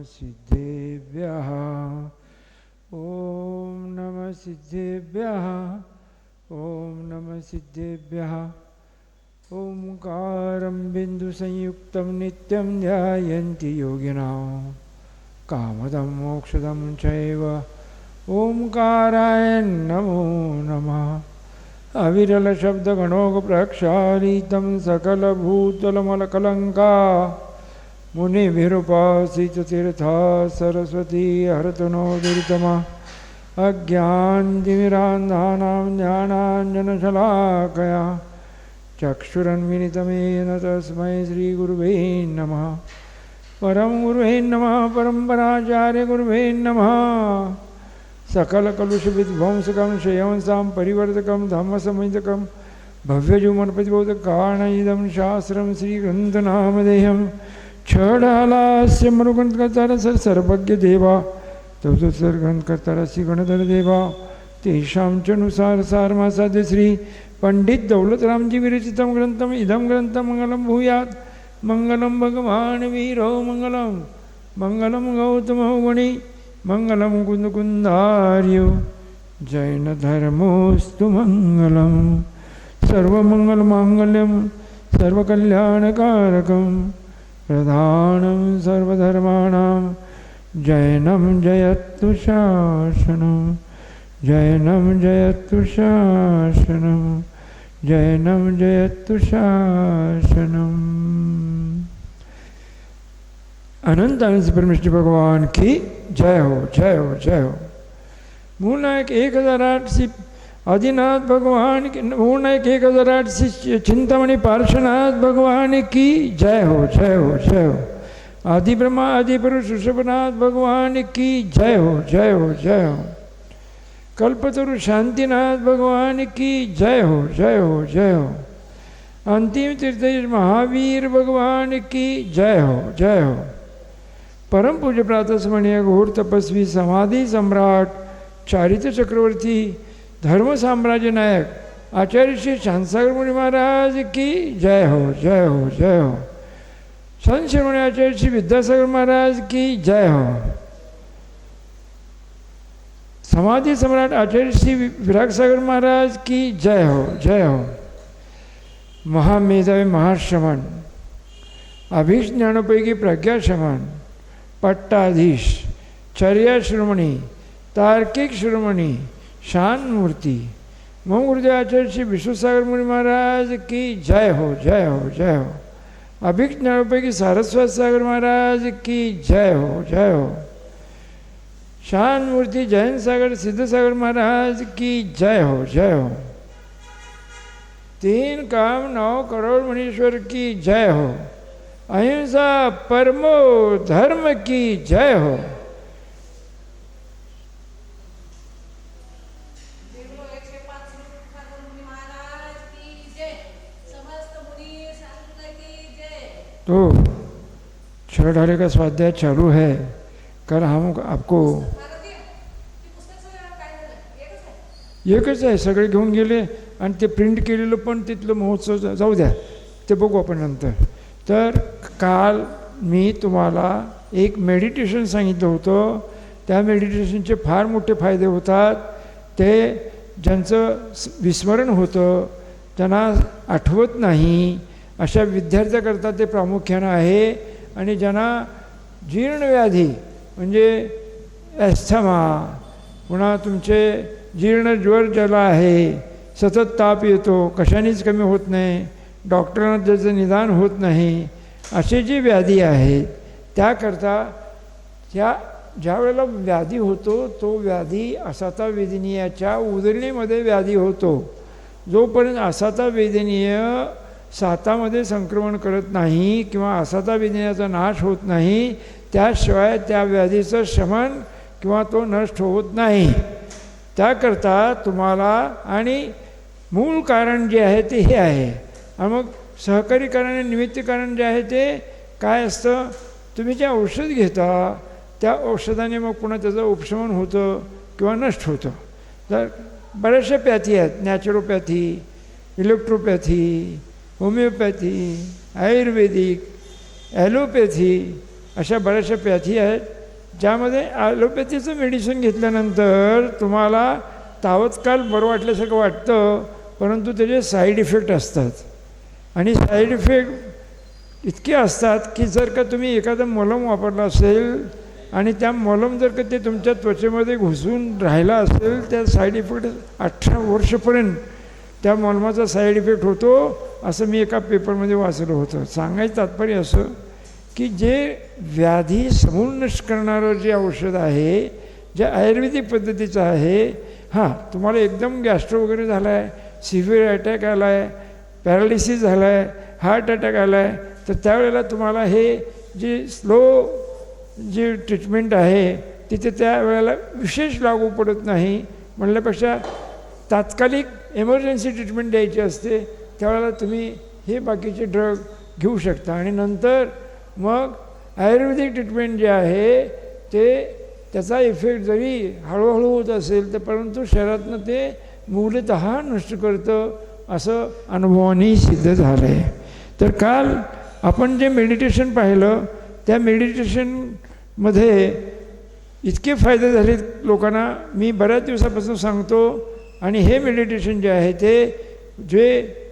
सिद्धेभ्यः ॐ नमः सिद्धेभ्यः ॐ नमः सिद्धेभ्यः। ओंकारं बिन्दुसंयुक्तं नित्यं ध्यायन्ति योगिनः कामदं मोक्षदं चैव ओंकाराय नमो नमः। अविरलशब्दगणोगप्रक्षालितं सकलभूतलमलकलङ्का मुनिभिरुपासिततीर्था सरस्वती हरतु नो दुरितमः। अज्ञानतिमिरान्धानां ज्ञानाञ्जनशलाकया चक्षुरन्मिलितमेन तस्मै श्रीगुरुवे नमः। परं गुरुवे नमः परम्पराचार्यगुरुवे नमः। सकलकलुषविध्वंसकं श्रेयंसां परिवर्तकं धम्मसंहितकं भव्यजुमनप्रतिबोधकारणमिदं शास्त्रं श्रीग्रन्थनामधेयं षडालास्य मरुगणकर्तारः सर्वज्ञदेवा तत्सर्गणकर्तारस्य गणधरदेवा तेषां च अनुसारसारमासाद्य श्री पंडित दौलतरामजी विरचितं ग्रंथम इदं ग्रंथं मंगलं भूयात् मंगलं भगवान् वीरो मंगलं मंगलं गौतमो मुनि मंगलं कुन्दकुन्दार्यो जैनधर्मोऽस्तु मंगलं। सर्वमंगलमाङ्गल्यं सर्वकल्याणकारकं प्रधानं सर्वधर्माणां जैनं जयतु शासनं जैनं जयतु शासनं जैनं जयतु शासनम्। अनंत अनंत परमेश्वर भगवान की जय हो जय हो जय हो। मूलनायक 1008 आदिनाथ भगवान की मूलनायक 1008 चिंतामणि पार्श्वनाथ भगवान की जय हो जय हो जय हो। आदि ब्रह्मा आदि पुरुष ऋषभनाथ भगवान की जय हो जय हो जय हो। कल्पतरु शांतिनाथ भगवान की जय हो जय हो जय हो। अंतिम तीर्थेश महावीर भगवान की जय हो जय हो। परम पूज्य प्रातस्मरणीय घोर तपस्वी समाधि सम्राट चारित्र चक्रवर्ती धर्म साम्राज्य नायक आचार्य श्री शांतसागर मुनि महाराज की जय हो जय हो जय हो। संत शिरोमणि आचार्य श्री विद्यासागर महाराज की जय हो। समाधि सम्राट आचार्य श्री विराग सागर महाराज की जय हो जय हो। महामेधावी महाश्रमण अभिज्ञानोपैकी प्रज्ञाश्रमण पट्टाधीश चर्या शिरोमणी तार्किक शिरोमणी शांत मूर्ति मम गुरुदेव आचार्य श्री विश्वसागर मुनि महाराज की जय हो जय हो जय हो। अभिज्ञानोपैकी सारस्वत सागर महाराज की जय हो जय हो। शांत मूर्ति जैन सागर सिद्धसागर महाराज की जय हो जय हो। 3 काम 9 करोड़ मनीश्वर की जय हो। अहिंसा परमो धर्म की जय हो। तो 6 ढाले का स्वाध्याय चालू है। कल हम आपको एकच आहे सगळे घेऊन गेले आणि ते प्रिंट केलेलं पण तिथलं महोत्सव जाऊ द्या ते बघू आपण नंतर। तर काल मी तुम्हाला एक मेडिटेशन सांगितलं होतं त्या मेडिटेशनचे फार मोठे फायदे होतात। ते ज्यांचं विस्मरण होतं त्यांना आठवत नाही अशा विद्यार्थ्याकरता ते प्रामुख्यानं आहे। आणि ज्यांना जीर्णव्याधी म्हणजे ॲस्थमा पुन्हा तुमचे जीर्ण ज्वर ज्याला आहे सतत ताप येतो कशानेच कमी होत नाही डॉक्टरांना त्याचं निदान होत नाही असे जी व्याधी आहेत त्याकरता त्या ज्या वेळेला व्याधी होतो तो व्याधी असाता वेदनीयाच्या उदरणीमध्ये व्याधी होतो। जोपर्यंत असाता वेदनीय सातामध्ये संक्रमण करत नाही किंवा असाता वेदनीयाचा नाश होत नाही त्याशिवाय त्या व्याधीचं शमन किंवा तो नष्ट होत नाही। त्याकरता तुम्हाला आणि मूळ कारण जे आहे ते हे आहे आणि मग सहकारी कारण आणि निमित्त कारण जे आहे ते काय असतं तुम्ही जे औषध घेता त्या औषधाने मग पुन्हा त्याचं उपशमन होतं किंवा नष्ट होतं। तर बऱ्याचशा पॅथी आहेत नॅचरोपॅथी इलेक्ट्रोपॅथी होमिओपॅथी आयुर्वेदिक ॲलोपॅथी अशा बऱ्याचशा पॅथी आहेत ज्यामध्ये ॲलोपॅथीचं मेडिसिन घेतल्यानंतर तुम्हाला तावत्काळ बरं वाटल्यासारखं वाटतं, परंतु त्याचे साईड इफेक्ट असतात. आणि साईड इफेक्ट इतके असतात की जर का तुम्ही एखादं मलम वापरलं असेल आणि त्या मलम जर का ते तुमच्या त्वचेमध्ये घुसून राहिला असेल, त्या साईड इफेक्ट 18 वर्षपर्यंत त्या मलमाचा साईड इफेक्ट होतो, असं मी एका पेपरमध्ये वाचलं होतं. सांगायचं तात्पर्य असं की जे व्याधी समूळ नष्ट करणारं जे औषध आहे, जे आयुर्वेदिक पद्धतीचं आहे, हां तुम्हाला एकदम गॅस्ट्रो वगैरे झाला आहे, सिव्हिअर अटॅक आला आहे, पॅरालिसिस झाला आहे, हार्ट अटॅक आला आहे, तर त्यावेळेला तुम्हाला हे जे स्लो जी ट्रीटमेंट आहे तिथे त्यावेळेला विशेष लागू पडत नाही. म्हणल्यापेक्षा तात्कालिक एमर्जन्सी ट्रीटमेंट द्यायची असते, त्यावेळेला तुम्ही हे बाकीचे ड्रग घेऊ शकता. आणि नंतर मग आयुर्वेदिक ट्रीटमेंट जे आहे ते त्याचा इफेक्ट जरी हळूहळू होत असेल तर परंतु शरीरातनं ते मूलतः नष्ट करतं, असं अनुभवाने सिद्ध झालं आहे. तर काल आपण जे मेडिटेशन पाहिलं त्या मेडिटेशनमध्ये इतके फायदे झाले लोकांना, मी बऱ्याच दिवसापासून सांगतो. आणि हे मेडिटेशन जे आहे ते जे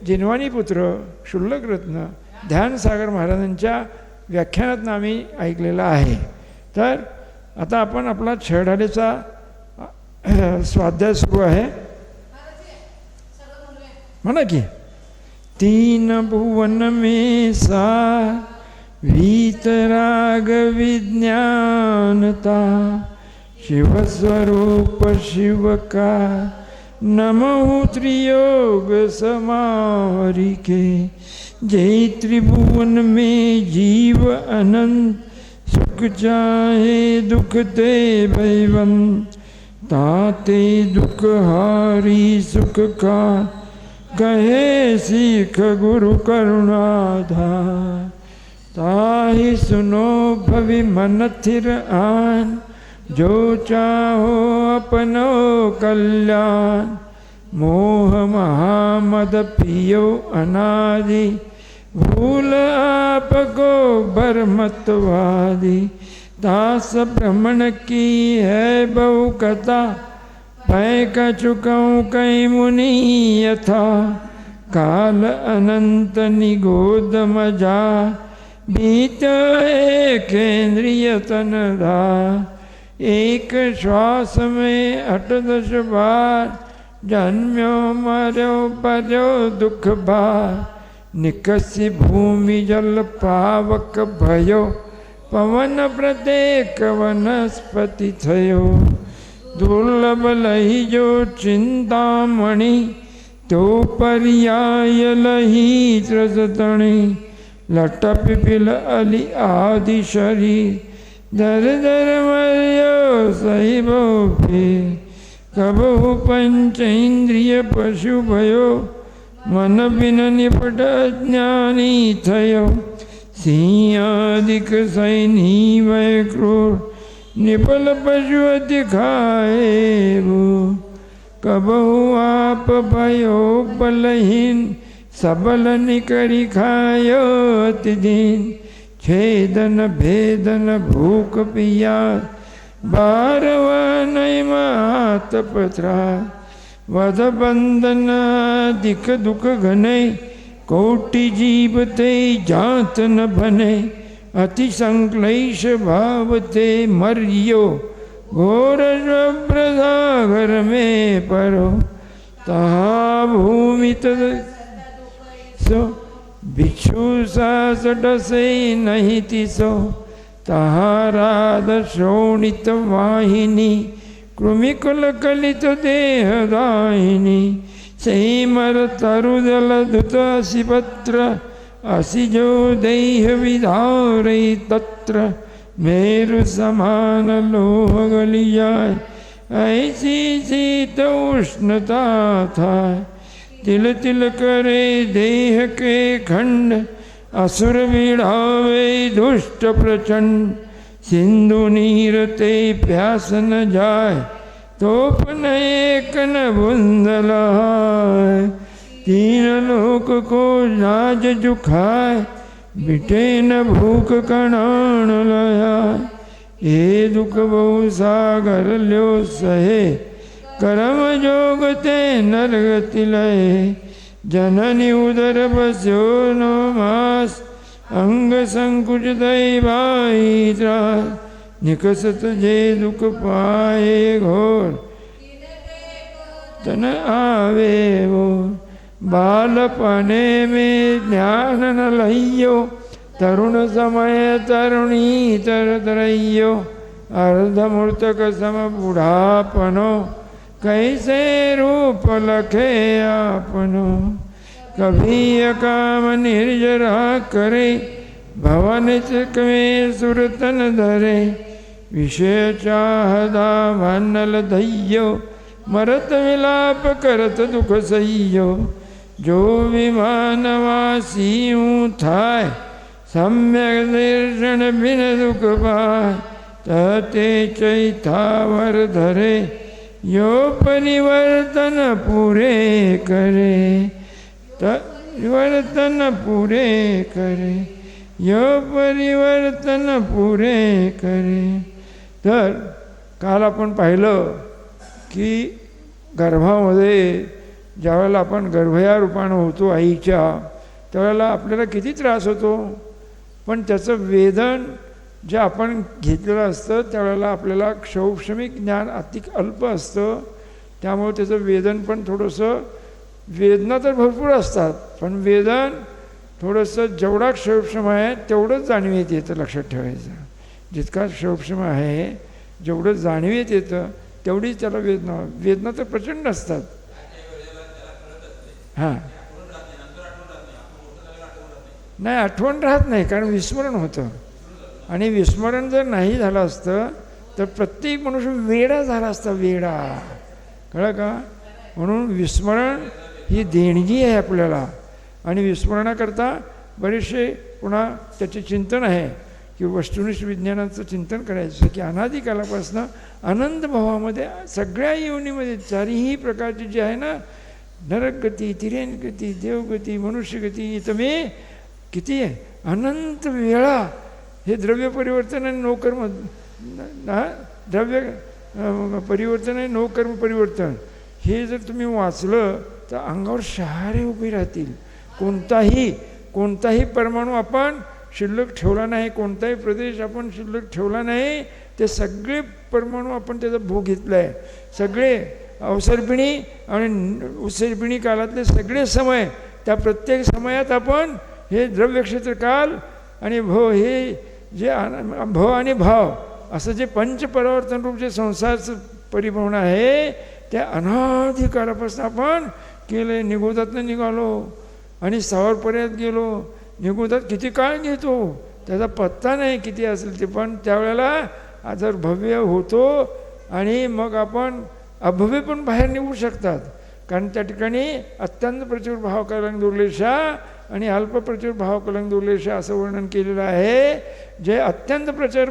जिनवानी पुत्र क्षुल्लक रत्न ध्यानसागर महाराजांच्या व्याख्यानातनं आम्ही ऐकलेलं आहे. तर आता आपण आपला छेडालेचा स्वाध्याय सुरू आहे. म्हणा की 3 भुवन में सा वीतराग विज्ञानता शिवस्वरूप शिव का नमो त्रियोग समारिके जय त्रिभुवन में जीव अनंत सुख चाहे दुख ते भयवंत ताते दुख हारी सुख का कहे सीख गुरु करुणाधार ताहि सुनो भवि मन थिर आन जो चाहो अपनो कल्याण मोह महामद पियो अनादि भूल आपको भरमतवादी दास ब्रह्मण की है बहु कथा भय का चुकाऊँ कई मुनि यथा काल अनंत निगोद मजा बीत एक इंद्रिय तनधा एक श्वास में 8-10 बार जन्म्यो मर्यो पर्यो दुख बार निकसी भूमि जल पावक भयो पवन प्रत्येक वनस्पति थयो दुर्लभ लही जो चिंतामणि तो पर्याय लही त्रसतणी लट पिपिल अली आदि शरीर दर दर मर्यो सही भोपे कबहु पंच इंद्रिय पशु भयो मन बिन निपट अज्ञानी थयो सिंहादिक सैनी वै क्रूर निपल पशु अति खाए वो कबहु आप भयो बलहीन सबल निकरी खायो अति दीन छेदन भेदन भूख पियास बारवा नहीं मात पथरा वध बंधन दिख दुख घने कोटि जीव ते जात न बने अति संक्लेश भाव ते मरियो घोर प्रसागर में परो तहा भूमि सो भिक्षु सास डसे नहीं तिसो तहाराद शोणित वाहिनी कृमिकुल कलित देहदायिनी सेमर तरुदल दुत असिपत्र असिजो देह विधारे तत्र मेरु समान लोह गली जाए ऐसी शीत उष्णता था तिल तिल करे देह के खंड असुर विढ़ावे दुष्ट प्रचंड सिंधु नीर ते प्यास न जाए तोप न एक न बुंदलाय तीन लोक को लाज जुखाए बिटे न भूख कणाण लया हे दुःख बहु सागर ल्यो सहे कर्म जोग ते नरगती लये जननी उदर बस्यो नो मास अंग संकुच दैवाई त्रास निकसत जे दुख पाए घोर तन आवे वो बालपने में ज्ञान न लइयो तरुण समय तरुणी तरतरइयो अर्धमूर्तक सम बुढ़ापनो कैसे रूप लखे आपनो कभी अकाम निर्जरा करे भवन में सुरतन धरे विषय चाहदा भानल धैयो मरत विलाप करत दुख सह्यो जो विमानवासी थाय सम्यक दर्शन बिन दुख पाय तते चैतावर धरे यो परिवर्तन पूरे करे परिवर्तन पूरे करे यो परिवर्तन पुरे करे. तर काल आपण पाहिलं की गर्भामध्ये ज्यावेळेला आपण गर्भया रूपानं होतो आईच्या त्यावेळेला आपल्याला किती त्रास होतो, पण त्याचं वेदन जे आपण घेतलेलं असतं त्यावेळेला आपल्याला क्षौक्षमिक ज्ञान अति अल्प असतं, त्यामुळे त्याचं वेदन पण थोडंसं, वेदना तर भरपूर असतात पण वेदन थोडंसं जेवढा क्षौक्षम आहे तेवढंच जाणीवेत येतं. लक्षात ठेवायचं, जितका क्षौक्षम आहे जेवढं जाणीवेत येतं तेवढीच त्याला वेदना. वेदना तर प्रचंड असतात. हां, नाही आठवण राहत नाही, कारण विस्मरण होतं. आणि विस्मरण जर नाही झालं असतं तर प्रत्येक मनुष्य वेडा झाला असता, वेडा. कळलं का? म्हणून विस्मरण ही देणगी आहे आपल्याला. आणि विस्मरणाकरता बरेचसे पुन्हा त्याचे चिंतन आहे की वस्तुनिष्ठ विज्ञानाचं चिंतन करायचं की अनादिकालापासून अनंत भावामध्ये सगळ्या योनीमध्ये चारही प्रकारची जी आहे ना, नरकगती, तिर्यनगती, देवगती, मनुष्यगती, इथं मी किती आहे अनंत वेळा हे द्रव्य परिवर्तन आणि नोकर्म, द्रव्य परिवर्तन आणि नोकर्म परिवर्तन हे जर तुम्ही वाचलं तर अंगावर शहारे उभी राहतील. कोणताही परमाणू आपण शिल्लक ठेवला नाही, कोणताही प्रदेश आपण शिल्लक ठेवला नाही. ते सगळे परमाणू आपण त्याचा भोग घेतला आहे. सगळे अवसर्पिणी आणि उत्सर्पिणी कालातले सगळे समय, त्या प्रत्येक समयात आपण हे द्रव्य क्षेत्र काल आणि भव, हे जे भव आणि भाव असं जे पंचपरावर्तन रूप जे संसारचं परिभ्रमण आहे त्या अनादिकालापासून आपण केले. निगोदातनं निघालो आणि स्थावरपर्यंत गेलो. निगोदात किती काळ घेतो त्याचा पत्ता नाही किती असेल ते, पण त्यावेळेला जर भव्य होतो आणि मग आपण अभव्य पण बाहेर निघू शकतात. कारण त्या ठिकाणी अत्यंत प्रचुर भाव कलंक दुर्लेशा आणि अल्प प्रचुर भाव कलंक दुर्लेशा असं वर्णन केलेलं आहे. जे अत्यंत प्रचुर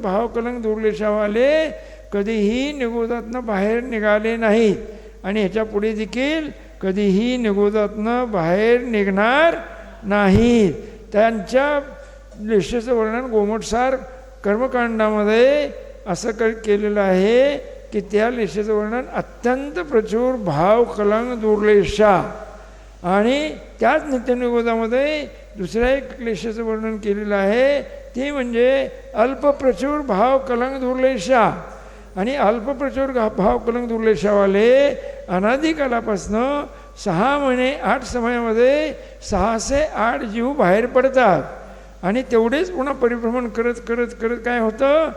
भाव कलंक दुर्लेशावाले कधीही निगोदातनं बाहेर निघाले नाहीत आणि ह्याच्या पुढे देखील कधीही निगोदातनं बाहेर निघणार नाहीत. त्यांच्या लेशेचं वर्णन गोमटसार कर्मकांडामध्ये असं केलेलं आहे की त्या लेशेचं वर्णन अत्यंत प्रचुर भाव कलंक दुर्लेशा. आणि त्याच नित्यनिगोदामध्ये दुसऱ्या एक क्लेशाचं वर्णन केलेलं आहे, ते म्हणजे अल्पप्रचुर भाव कलंक दुर्लेशा. आणि अल्पप्रचुर भाव कलंक दुर्लेशावाले अनादिकालापासनं 6 महिने 8 समयामध्ये 608 जीव बाहेर पडतात. आणि तेवढेच पुन्हा परिभ्रमण करत करत करत काय होतं,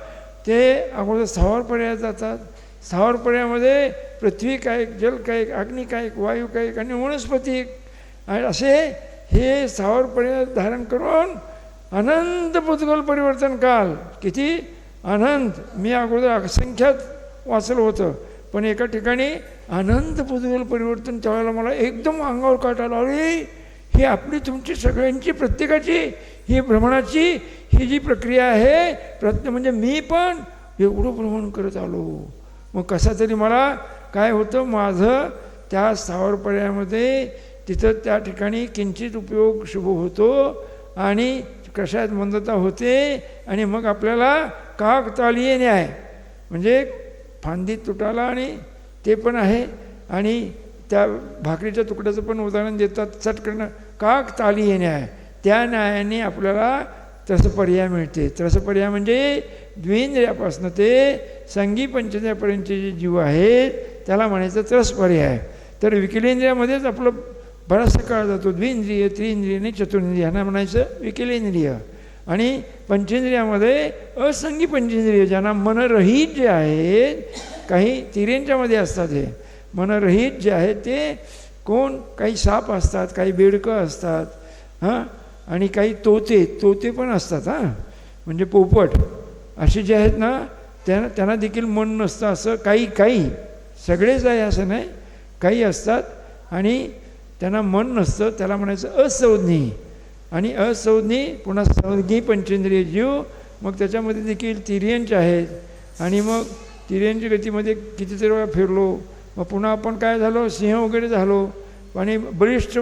ते अगोदर स्थावरपर्यायात जातात. स्थावरपर्यायामध्ये पृथ्वी कायक, जल कायक, अग्नी कायक, वायू कायक आणि वनस्पती असे हे स्थावरपर्याय धारण करून अनंत पुद्गल परिवर्तन काल. किती अनंत, मी अगोदर असंख्यात वाचलं होतं, पण एका ठिकाणी अनंत पुद्गल परिवर्तन त्यावेळेला मला एकदम अंगावर काट आला. अरे ही आपली तुमची सगळ्यांची प्रत्येकाची ही भ्रमणाची ही जी प्रक्रिया आहे म्हणजे मी पण एवढं भ्रमण करत आलो. मग कसा तरी मला काय होतं, माझं त्या स्थावरपर्यायामध्ये तिथं त्या ठिकाणी किंचित उपयोग शुभ होतो आणि कशात मंदता होते आणि मग आपल्याला काकतालीय न्याय म्हणजे फांदी तुटाला आणि ते पण आहे आणि त्या भाकरीच्या तुकड्याचं पण उदाहरण देतात चटकन काकतालीय न्याय त्या न्यायाने आपल्याला त्रसपर्याय मिळते. त्रसपर्याय म्हणजे द्विंद्रियापासून ते संगी पंचेंद्रियापर्यंतचे जे जीव आहेत त्याला म्हणायचं त्रसपर्याय. तर विकलेंद्रियामध्येच आपलं बराचसा काळ जातो. द्विंद्रिय त्रिंद्रिय आणि चतुर्ंद्रिय ह्यांना म्हणायचं विकलेंद्रिय. आणि पंचेंद्रियामध्ये असंगी पंचेंद्रिय ज्यांना मनरहित जे आहेत काही तिरेंच्यामध्ये असतात हे मनरहित जे आहेत ते कोण काही साप असतात काही बेडकं असतात हां आणि काही तोते पण असतात हां म्हणजे पोपट असे जे आहेत ना त्यांना देखील मन नसतं असं काही सगळेच आहे असं नाही काही असतात आणि त्यांना मन नसतं त्याला म्हणायचं असंज्ञी. आणि असंज्ञी पुन्हा संज्ञी पंचेंद्रिय जीव मग त्याच्यामध्ये देखील तिर्यंचे आहेत आणि मग तिर्यंच्या गतीमध्ये कितीतरी वेळा फिरलो मग पुन्हा आपण काय झालो सिंह वगैरे झालो आणि बलिष्ठ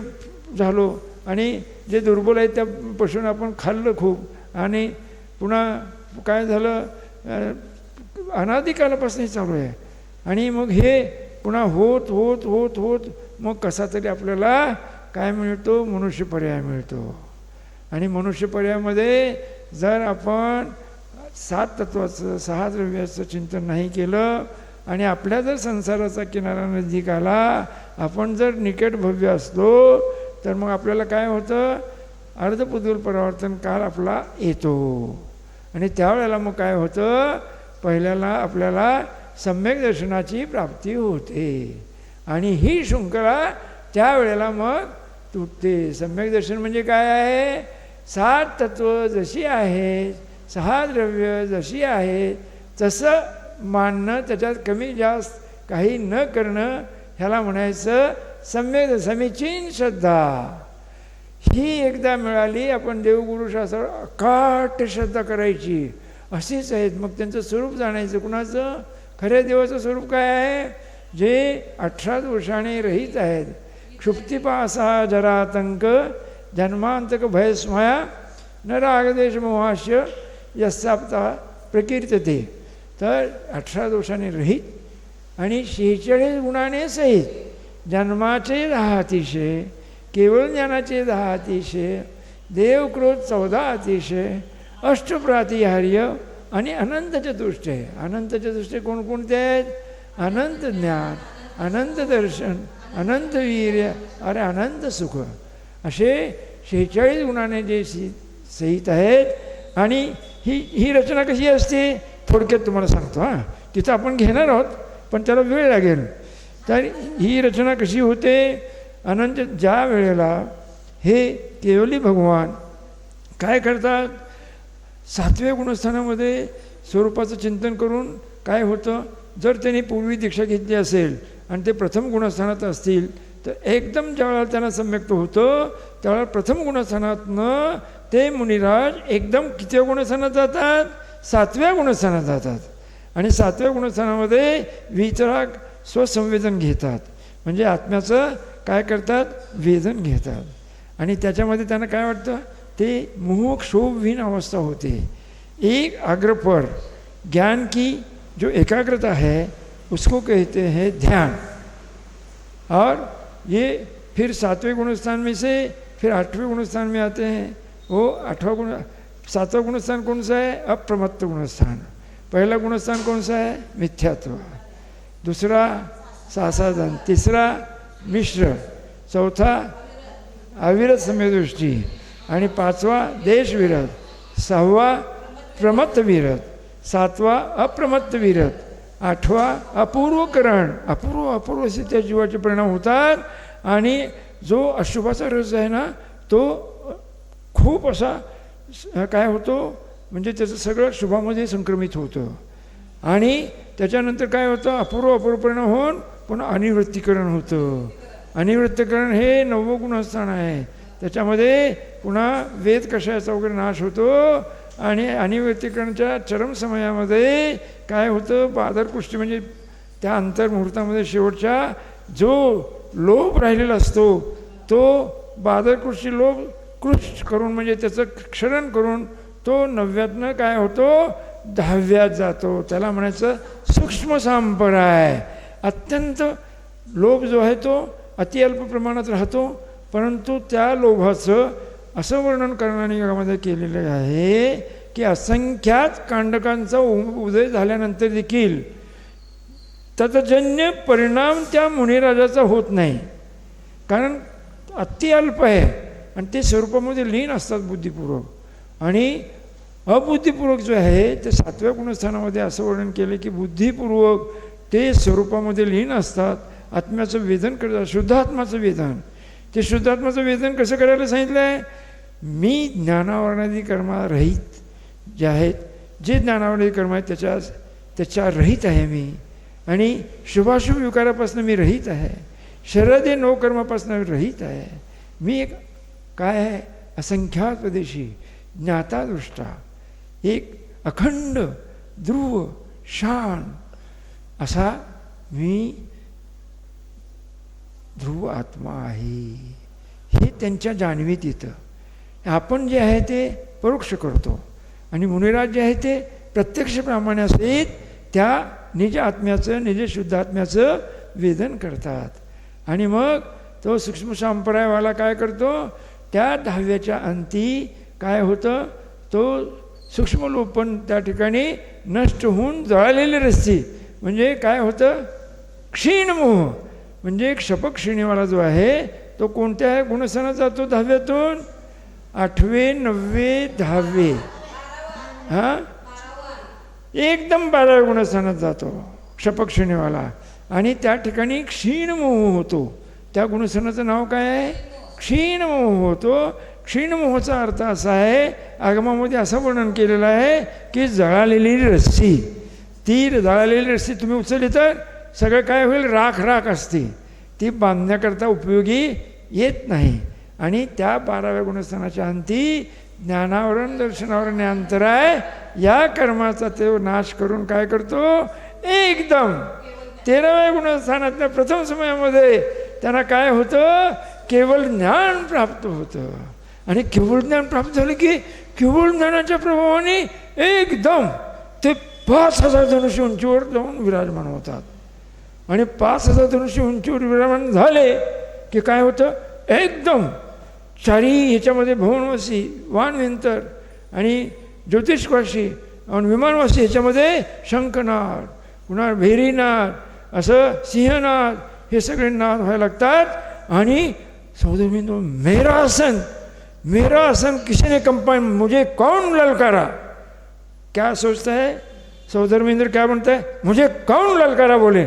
झालो आणि जे दुर्बल आहेत त्या पशूंना आपण खाल्लं खूप आणि पुन्हा काय झालं अनादिकालापासून चालू आहे आणि मग हे पुन्हा होत होत होत होत मग कसा तरी आपल्याला काय मिळतो मनुष्यपर्याय मिळतो. आणि मनुष्यपर्यायामध्ये जर आपण 7 तत्वाचं 6 द्रव्याचं चिंतन नाही केलं आणि आपल्या जर संसाराचा किनारा नजीक आला आपण जर निकट भव्य असलो तर मग आपल्याला काय होतं अर्धपुद्गल परावर्तन काल आपला येतो आणि त्यावेळेला मग काय होतं पहिल्याला आपल्याला सम्यक दर्शनाची प्राप्ती होते आणि ही शृंखला त्यावेळेला मग तुटते. सम्यक दर्शन म्हणजे काय आहे 7 तत्व जशी आहेत 6 द्रव्य जशी आहेत तसं मानणं त्याच्यात कमी जास्त काही न करणं ह्याला म्हणायचं सम्यक समीचीन श्रद्धा. ही एकदा मिळाली आपण देवगुरुशास्त्रावर अकाट श्रद्धा करायची अशीच आहेत. मग त्यांचं स्वरूप जाणायचं कुणाचं खऱ्या देवाचं स्वरूप काय आहे जे 18 दोषाने रहित आहेत. क्षुप्तिपासा जरातंक जन्मांतक भयस्मया न रागदेश मोहास्य यस्साप्ता प्रकीर्तते. तर 18 दोषाने रहित आणि 46 गुणाने सहित जन्माचे 10 अतिशय केवळ ज्ञानाचे 10 अतिशय देवक्रोध 14 अतिशय अष्टप्रातिहार्य आणि अनंत चतुष्टय. अनंत चतुष्टय कोणकोणते आहेत अनंत ज्ञान अनंत दर्शन अनंत वीर्य अरे अनंत सुख असे 46 गुणाने जे सहित आहेत. आणि ही रचना कशी असते थोडक्यात तुम्हाला सांगतो हां तिथं आपण घेणार आहोत पण त्याला वेळ लागेल. तर ही रचना कशी होते अनंत ज्या वेळेला हे केवली भगवान काय करतात 7व्या गुणस्थानामध्ये स्वरूपाचं चिंतन करून काय होतं जर त्यांनी पूर्वी दीक्षा घेतली असेल आणि ते प्रथम गुणस्थानात असतील तर एकदम ज्यावेळेला त्यांना सम्यक्त होतं त्यावेळेला प्रथम गुणस्थानातनं ते मुनिराज एकदम कितव्या गुणस्थानात जातात 7व्या गुणस्थानात जातात. आणि 7व्या गुणस्थानामध्ये वितराग स्वसंवेदन घेतात म्हणजे आत्म्याचं काय करतात वेदन घेतात आणि त्याच्यामध्ये त्यांना काय वाटतं ते मोहक्षोभहीन अवस्था होते. एक आग्रपर ज्ञान की जो एकाग्रता है उसको कहते हैं ध्यान. और ये फिर 7वें गुणस्थान में से फिर 8वें गुणस्थान में आते हैं. वो 7वां गुणस्थान कौन सा है अप्रमत्त गुणस्थान. पहला गुणस्थान कौन सा है मिथ्यात्व. दूसरा सासाधन. तीसरा मिश्र. चौथा अविरत सम्यदृष्टी आणि 5वा देशविरत. 6वा प्रमत्त विरत. 7वा अप्रमत्त विरत. 8वा अपूर्वकरण. अपूर्व असे त्या जीवाचे परिणाम होतात आणि जो अशुभाचा रस आहे ना तो खूप असा काय होतो म्हणजे त्याचं सगळं शुभामध्ये संक्रमित होतं आणि त्याच्यानंतर काय होतं अपूर्व परिणाम होऊन पुन्हा अनिवृत्तीकरण होतं. अनिवृत्तीकरण हे 9वं गुणस्थान आहे. त्याच्यामध्ये पुन्हा वेद कशाचा वगैरे नाश होतो आणि अनिवृत्तीकरणाच्या चरम समयामध्ये काय होतं बादरकुष्टी म्हणजे त्या अंतर्मुहूर्तामध्ये शेवटच्या जो लोभ राहिलेला असतो तो बादरकुष्टी लोभ उत्कृष्ट करून म्हणजे त्याचं क्षरण करून तो 9व्यातनं काय होतो 10व्यात जातो. त्याला म्हणायचं सूक्ष्म संप्रदाय. अत्यंत लोभ जो आहे तो अतिअल्प प्रमाणात राहतो, परंतु त्या लोभाचं असं वर्णन करणाऱ्या योगामध्ये केलेलं आहे की असंख्यात कांडकांचा उदय झाल्यानंतर देखील तत्जन्य परिणाम त्या मुनिराजाचा होत नाही, कारण अतिअल्प आहे आणि ते स्वरूपामध्ये लीन असतात बुद्धिपूर्वक. आणि अबुद्धिपूर्वक जो आहे ते 7व्या गुणस्थानामध्ये असं वर्णन केलं की बुद्धिपूर्वक ते स्वरूपामध्ये लीन असतात, आत्म्याचं वेदन करतात, शुद्धात्माचं वेदन. ते शुद्धात्माचं वेदन कसं करायला सांगितलं आहे? मी ज्ञानावरणादी कर्मारहित जे आहेत, जे ज्ञानावरणादी कर्म आहेत त्याच्या रहित आहे मी, आणि शुभाशुभ विकारापासून मी रहित आहे, शरीरादी नवकर्मापासून रहित आहे. मी एक काय आहे असंख्यात प्रदेशी ज्ञातादृष्टा, एक अखंड ध्रुव शान असा मी ध्रुव आत्मा आहे. हे त्यांच्या जाणीवीत येतं. आपण जे आहे ते परोक्ष करतो आणि मुनिराज जे आहे ते प्रत्यक्ष प्रमाणे सहित त्या निज आत्म्याचं निज शुद्धात्म्याचं वेदन करतात. आणि मग तो सूक्ष्म संप्रदायवाला काय करतो, त्या 10व्याच्या अंती काय होतं, तो सूक्ष्म लोभ पण त्या ठिकाणी नष्ट होऊन जळालेली रस्ती म्हणजे काय होतं क्षीणमोह. म्हणजे क्षपक्षीणीवाला जो आहे तो कोणत्या गुणस्थानात जातो 10व्यातून? 8वे 9वे 10वे, हां एकदम 12व्या गुणस्थानात जातो क्षपक्षीणीवाला. आणि त्या ठिकाणी क्षीणमोह होतो. त्या गुणस्थानाचं नाव काय आहे? क्षीणमोह होतो. क्षीणमोहाचा अर्थ असा आहे, आगमामध्ये असं वर्णन केलेलं आहे की जळालेली रस्सी, ती जळालेली रस्सी तुम्ही उचलली तर सगळं काय होईल, राख राख असते, ती बांधण्याकरता उपयोगी येत नाही. आणि त्या 12व्या गुणस्थानाच्या अंती ज्ञानावरण दर्शनावरण अंतराय या कर्माचा तो नाश करून काय करतो, एकदम 13व्या गुणस्थानातल्या प्रथम समयामध्ये त्यांना काय होतं, केवळ ज्ञान प्राप्त होतं. आणि केवळ ज्ञान प्राप्त झालं की केवळ ज्ञानाच्या प्रभावाने एकदम ते 5000 धनुष्य उंचीवर जाऊन विराजमान होतात. आणि 5000 धनुष्य उंचीवर विराजमान झाले की काय होतं, एकदम चारी ह्याच्यामध्ये भवनवासी वानविंतर आणि ज्योतिषवासी आणि विमानवासी ह्याच्यामध्ये शंखनाद, पुन्हा भेरीनाद, असं सिंहनाद, हे सगळे नाद व्हायला लागतात. आणि सौदरबिंदू मेरा आसन किसी ने कंपाइन, मुझे कौन ललकारा, क्या सोचता है सौदरबिंदु, क्या बनता है, मुझे कौन ललकारा बोले.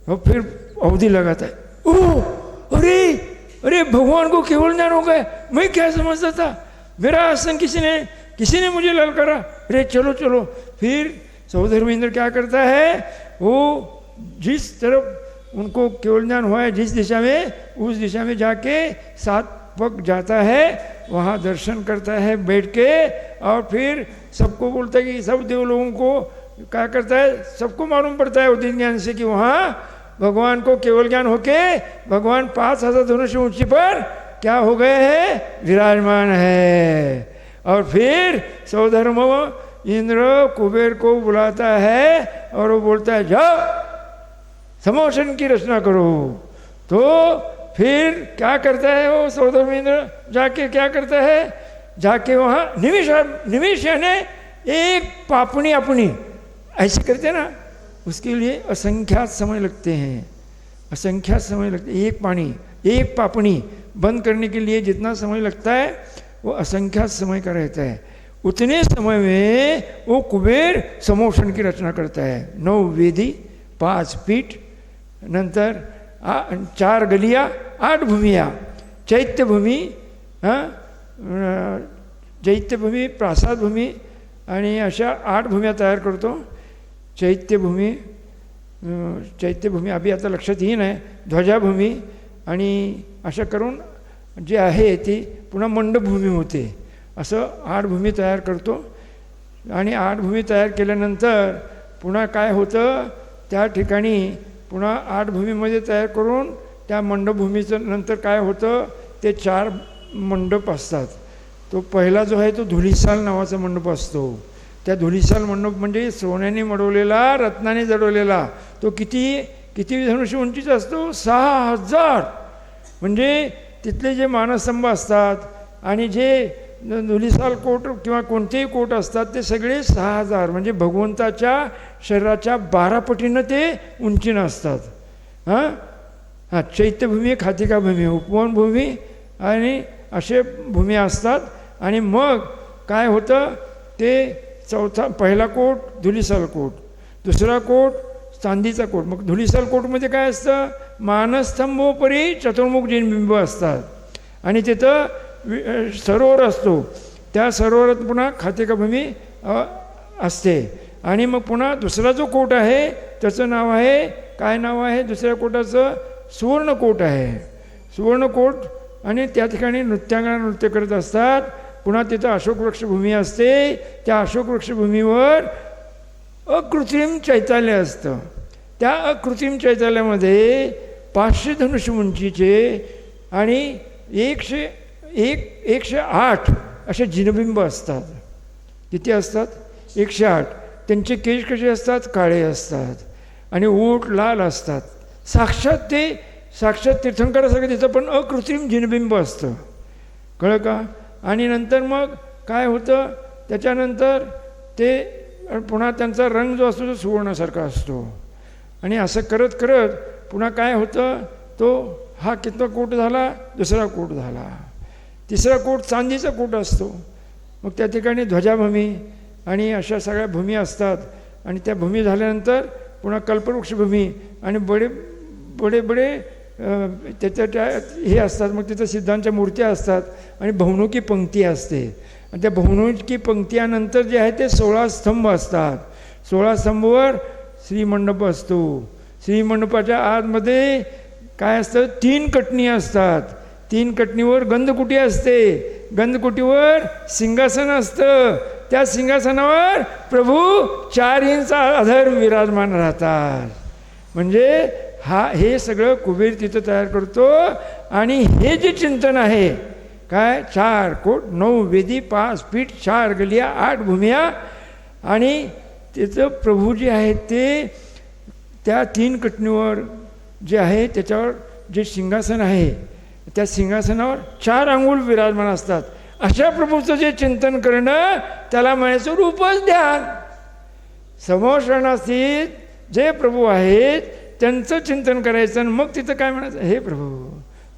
और फिर अवधि लगाता है, ओह अरे भगवान को केवल ज्ञान हो गया, मैं क्या समझता था, मेरा आसन किसी ने मुझे ललकारा, अरे चलो चलो. फिर सौदरबिंदु क्या करता है, वो जिस तरफ उनको केवल ज्ञान हुआ है जिस दिशा में, उस दिशा में जाके 7 पग जाता है, वहाँ दर्शन करता है बैठ के. और फिर सबको बोलता है कि सब देव लोगों को क्या करता है, सबको मालूम पड़ता है उदित ज्ञान से कि वहाँ भगवान को केवल ज्ञान होके भगवान 5000 धनुष्य ऊंची पर क्या हो गए हैं, विराजमान है. और फिर सौधर्म इंद्र कुबेर को बुलाता है और वो बोलता है जाओ समोशन की रचना करो. तो फिर क्या करता है वो सौधर्म इंद्र, जाके क्या करता है, जाके वहाँ निमिष यानी एक पापनी अपनी ऐसे करते ना, उसके लिए असंख्यात समय लगते हैं, असंख्यात समय लगते. एक पापनी बंद करने के लिए जितना समय लगता है वो असंख्यात समय का रहता है. उतने समय में वो कुबेर समोषण की रचना करता है. 9 वेदी, 5 पीठ, नंतर 4 गलिया, 8 भूमिया, चैत्यभूमी, चैत्यभूमी, प्रासादभूमी आणि अशा 8 भूम्या तयार करतो. चैत्यभूमी अभि आता लक्षात येईन आहे, ध्वजाभूमी आणि अशा करून जे आहे ती पुन्हा मंडपभूमी होते. असं 8 भूमी तयार करतो. आणि 8 भूमी तयार केल्यानंतर पुन्हा काय होतं, त्या ठिकाणी पुन्हा 8 भूमीमध्ये तयार करून त्या मंडपभूमीचं नंतर काय होतं, ते 4 मंडप असतात. तो पहिला जो आहे तो धुलीसाल नावाचा मंडप असतो. त्या धुलीसाल मंडप म्हणजे सोन्याने मडवलेला, रत्नाने जडवलेला. तो किती धनुष्य उंचीचा असतो? 6000. म्हणजे तिथले जे मानस्तंभ असतात आणि जे धुलीसाल कोट किंवा कोणतेही कोट असतात ते सगळे 6000, म्हणजे भगवंताच्या शरीराच्या 12 पटीनं ते उंचीनं असतात. हां, चैत्यभूमी, खातिकाभूमी, उपवनभूमी आणि असे भूमी असतात. आणि मग काय होतं ते पहिला कोट धुलीसाल कोट, दुसरा कोट चांदीचा कोट. मग धुलीसाल कोटमध्ये काय असतं? मानस्तंभोपरी चतुर्मुख जिनबिंब असतात आणि तिथं सरोवर असतो. त्या सरोवरात पुन्हा खातिकाभूमी असते. आणि मग पुन्हा दुसरा जो कोट आहे त्याचं नाव आहे, काय नाव आहे दुसऱ्या कोटाचं? सुवर्णकोट आहे. सुवर्णकोट. आणि त्या ठिकाणी नृत्यांगना नृत्य करत असतात. पुन्हा तिथं अशोक वृक्षभूमी असते. त्या अशोक वृक्षभूमीवर अकृत्रिम चैत्यालय असतं. त्या अकृत्रिम चैत्यालयामध्ये 500 धनुष्य उंचीचे आणि 108 असे जिनबिंब असतात. किती असतात? 108. त्यांचे केश कसे असतात? काळे असतात आणि ओठ लाल असतात. साक्षात तीर्थंकरासारखं तिथं पण अकृत्रिम जिनबिंब असतं. कळलं का? आणि नंतर मग काय होतं त्याच्यानंतर ते पुन्हा त्यांचा रंग जो असतो तो सुवर्णासारखा असतो. आणि असं करत करत पुन्हा काय होतं, तो हा कितवा कोट झाला? दुसरा कोट झाला. तिसरा कोट चांदीचा कोट असतो. मग त्या ठिकाणी ध्वजाभूमी आणि अशा सगळ्या भूमी असतात. आणि त्या भूमी झाल्यानंतर पुन्हा कल्पवृक्षभूमी आणि बडे त्याच्या हे असतात. मग तिथं सिद्धांच्या मूर्त्या असतात आणि भवनुकी पंक्ती असते. आणि त्या भवनुकी पंक्तीनंतर जे आहे ते 16 स्तंभ असतात. 16 स्तंभावर श्रीमंडप असतो. श्रीमंडपाच्या आतमध्ये काय असतं? 3 कटणी असतात. 3 कटणीवर गंधकुटी असते. गंधकुटीवर सिंहासन असतं. त्या सिंहासनावर प्रभू 4 इंच अधर विराजमान राहतात. म्हणजे हे सगळं कुबेर तिथं तयार करतो. आणि हे जे चिंतन आहे काय, 4 कोट 9 वेदी 5 पीठ 4 गलिया 8 भूमिया. आणि त्याचं प्रभू जे आहे ते त्या 3 कटणीवर जे आहे त्याच्यावर जे सिंहासन आहे त्या सिंहासनावर 4 अंगुल विराजमान असतात. अशा प्रभूचं जे चिंतन करणं त्याला म्हणायचं रूपच ध्यान. समोर शरणास्थित जे प्रभू आहेत त्यांचं चिंतन करायचं. आणि मग तिथं काय म्हणायचं? हे प्रभू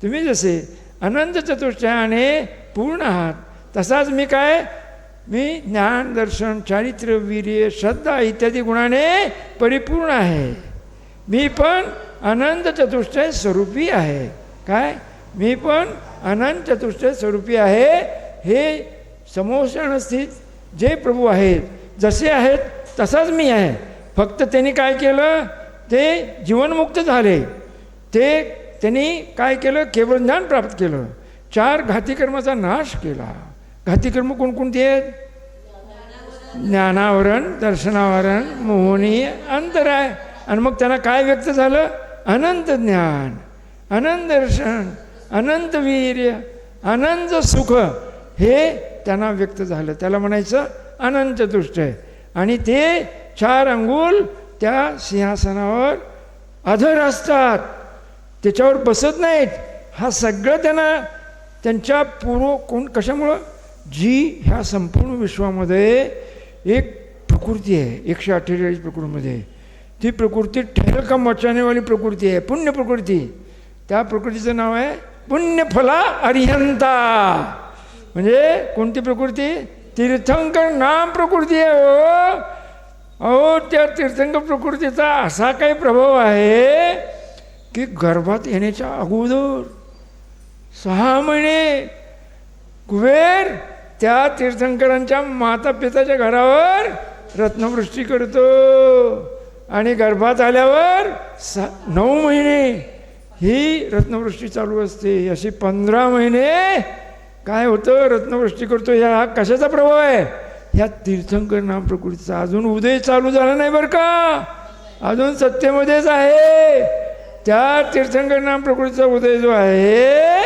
तुम्ही जसे अनंत चतुष्टयाने पूर्ण आहात तसाच मी ज्ञान दर्शन चारित्र्य वीर्य श्रद्धा इत्यादी गुणाने परिपूर्ण आहे. मी पण अनंत चतुष्टय स्वरूपी आहे. काय? मी पण अनंत चतुष्टय स्वरूपी आहे. हे समोर स्थित जे प्रभू आहेत जसे आहेत तसाच मी आहे. फक्त त्यांनी काय केलं? ते जीवनमुक्त झाले. त्यांनी काय केलं? केवळ ज्ञान प्राप्त केलं. 4 घातीकर्माचा नाश केला. घातीकर्म कोणकोणती आहेत? ज्ञानावरण, दर्शनावरण, मोहनी, अंतराय. आणि मग त्यांना काय व्यक्त झालं? अनंत ज्ञान, अनंत दर्शन, अनंत वीर्य, अनंत सुख हे त्यांना व्यक्त झालं. त्याला म्हणायचं अनंत चतुष्टय. आणि ते 4 अंगुल त्या सिंहासनावर अधर असतात. त्याच्यावर बसत नाहीत. हा सगळं त्यांच्या कशामुळं? जी ह्या संपूर्ण विश्वामध्ये एक प्रकृती आहे 148 प्रकृतीमध्ये. ती प्रकृती ठहरका मचानेवाली प्रकृती आहे, पुण्य प्रकृती. त्या प्रकृतीचं नाव आहे पुण्यफला अरिहंता. म्हणजे कोणती प्रकृती? तीर्थंकर नाम प्रकृती आहे. अहो त्या तीर्थंकर प्रकृतीचा असा काही प्रभाव आहे की गर्भात येण्याच्या अगोदर 6 महिने कुबेर त्या तीर्थंकरांच्या माता पिताच्या घरावर रत्नवृष्टी करतो. आणि गर्भात आल्यावर 9 महिने ही रत्नवृष्टी चालू असते. अशी 15 महिने काय होतं? रत्नवृष्टी करतो. ह्या कशाचा प्रभाव आहे? ह्या तीर्थंकर नाम प्रकृतीचा. अजून उदय चालू झाला नाही बरं का, अजून सत्तेमध्येच आहे. त्या तीर्थंकर नाम प्रकृतीचा उदय जो आहे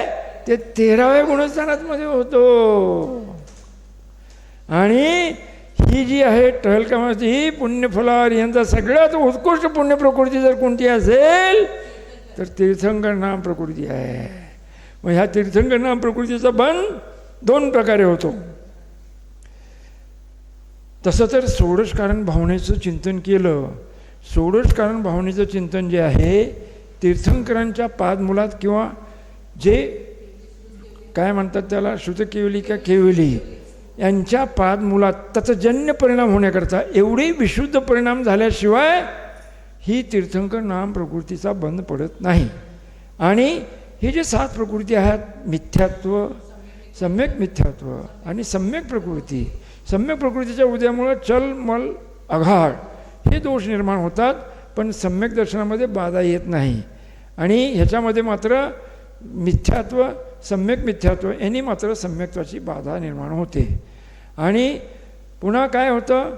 ते 13व्या गुणस्थानामध्ये होतो. आणि ही जी आहे टहलकामाची ही पुण्यफलावर यांचा सगळ्यात उत्कृष्ट पुण्य प्रकृती जर कोणती असेल तर तीर्थंकर नाम प्रकृती आहे. मग ह्या तीर्थंकर नाम प्रकृतीचा बंध 2 प्रकारे होतो. तसं तर षोडश कारण भावनेचं चिंतन केलं. षोडश कारण भावनेचं चिंतन जे आहे तीर्थंकरांच्या पादमुलात किंवा जे काय म्हणतात त्याला श्रुतकेवली का केवली यांच्या पादमुलात त्याचा जन्य परिणाम होण्याकरता एवढे विशुद्ध परिणाम झाल्याशिवाय ही तीर्थंकर नाम प्रकृतीचा बंध पडत नाही. आणि हे जे 7 प्रकृती आहेत मिथ्यात्व, सम्यक मिथ्यात्व आणि सम्यक प्रकृती, सम्यक प्रकृतीच्या उदयामुळं चल मल आघाड हे दोष निर्माण होतात. पण सम्यक दर्शनामध्ये बाधा येत नाही. आणि ह्याच्यामध्ये मात्र मिथ्यात्व सम्यक मिथ्यात्व यांनी मात्र सम्यक्त्वाची बाधा निर्माण होते. आणि पुन्हा काय होतं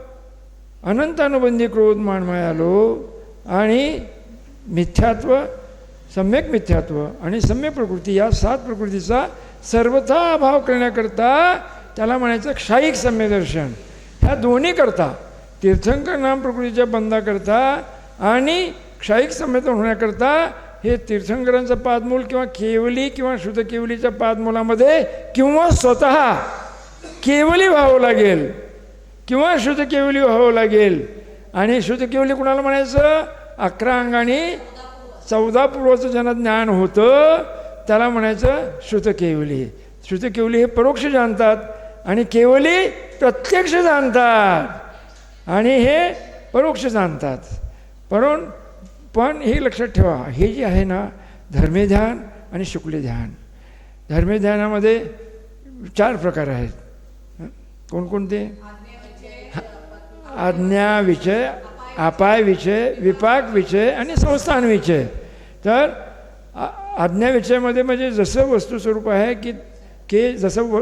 अनंतानुबंधी क्रोध मानमय आलो. आणि मिथ्यात्व सम्यक मिथ्यात्व आणि सम्यक प्रकृती या 7 प्रकृतीचा सर्वथा अभाव करण्याकरता त्याला म्हणायचं क्षायिक सम्यक दर्शन. ह्या दोन्ही करता तीर्थंकर नाम प्रकृतीच्या बंधाकरता आणि क्षायिक सम्यक होण्याकरता हे तीर्थंकरांचं पादमूल किंवा केवली किंवा शुद्ध केवलीच्या पादमूलामध्ये किंवा स्वतः केवली व्हावं लागेल किंवा शुद्ध केवली व्हावं लागेल. आणि शुद्ध केवली कुणाला म्हणायचं 11 अंगाने 14 पूर्वाचं ज्यांना ज्ञान होतं त्याला म्हणायचं शुद्ध केवली. शुद्ध केवली हे परोक्ष जाणतात आणि केवली प्रत्यक्ष जाणतात आणि हे परोक्ष जाणतात. पण हे लक्षात ठेवा हे जे आहे ना धर्मे ध्यान आणि शुक्ल ध्यान. धर्मे ध्यानामध्ये 4 प्रकार आहेत. कोणकोणते? आज्ञा विषय, अपाय विषय, विपाक विषय आणि संस्थान विषय. तर आज्ञा विषयामध्ये म्हणजे जसं वस्तुस्वरूप आहे की जसं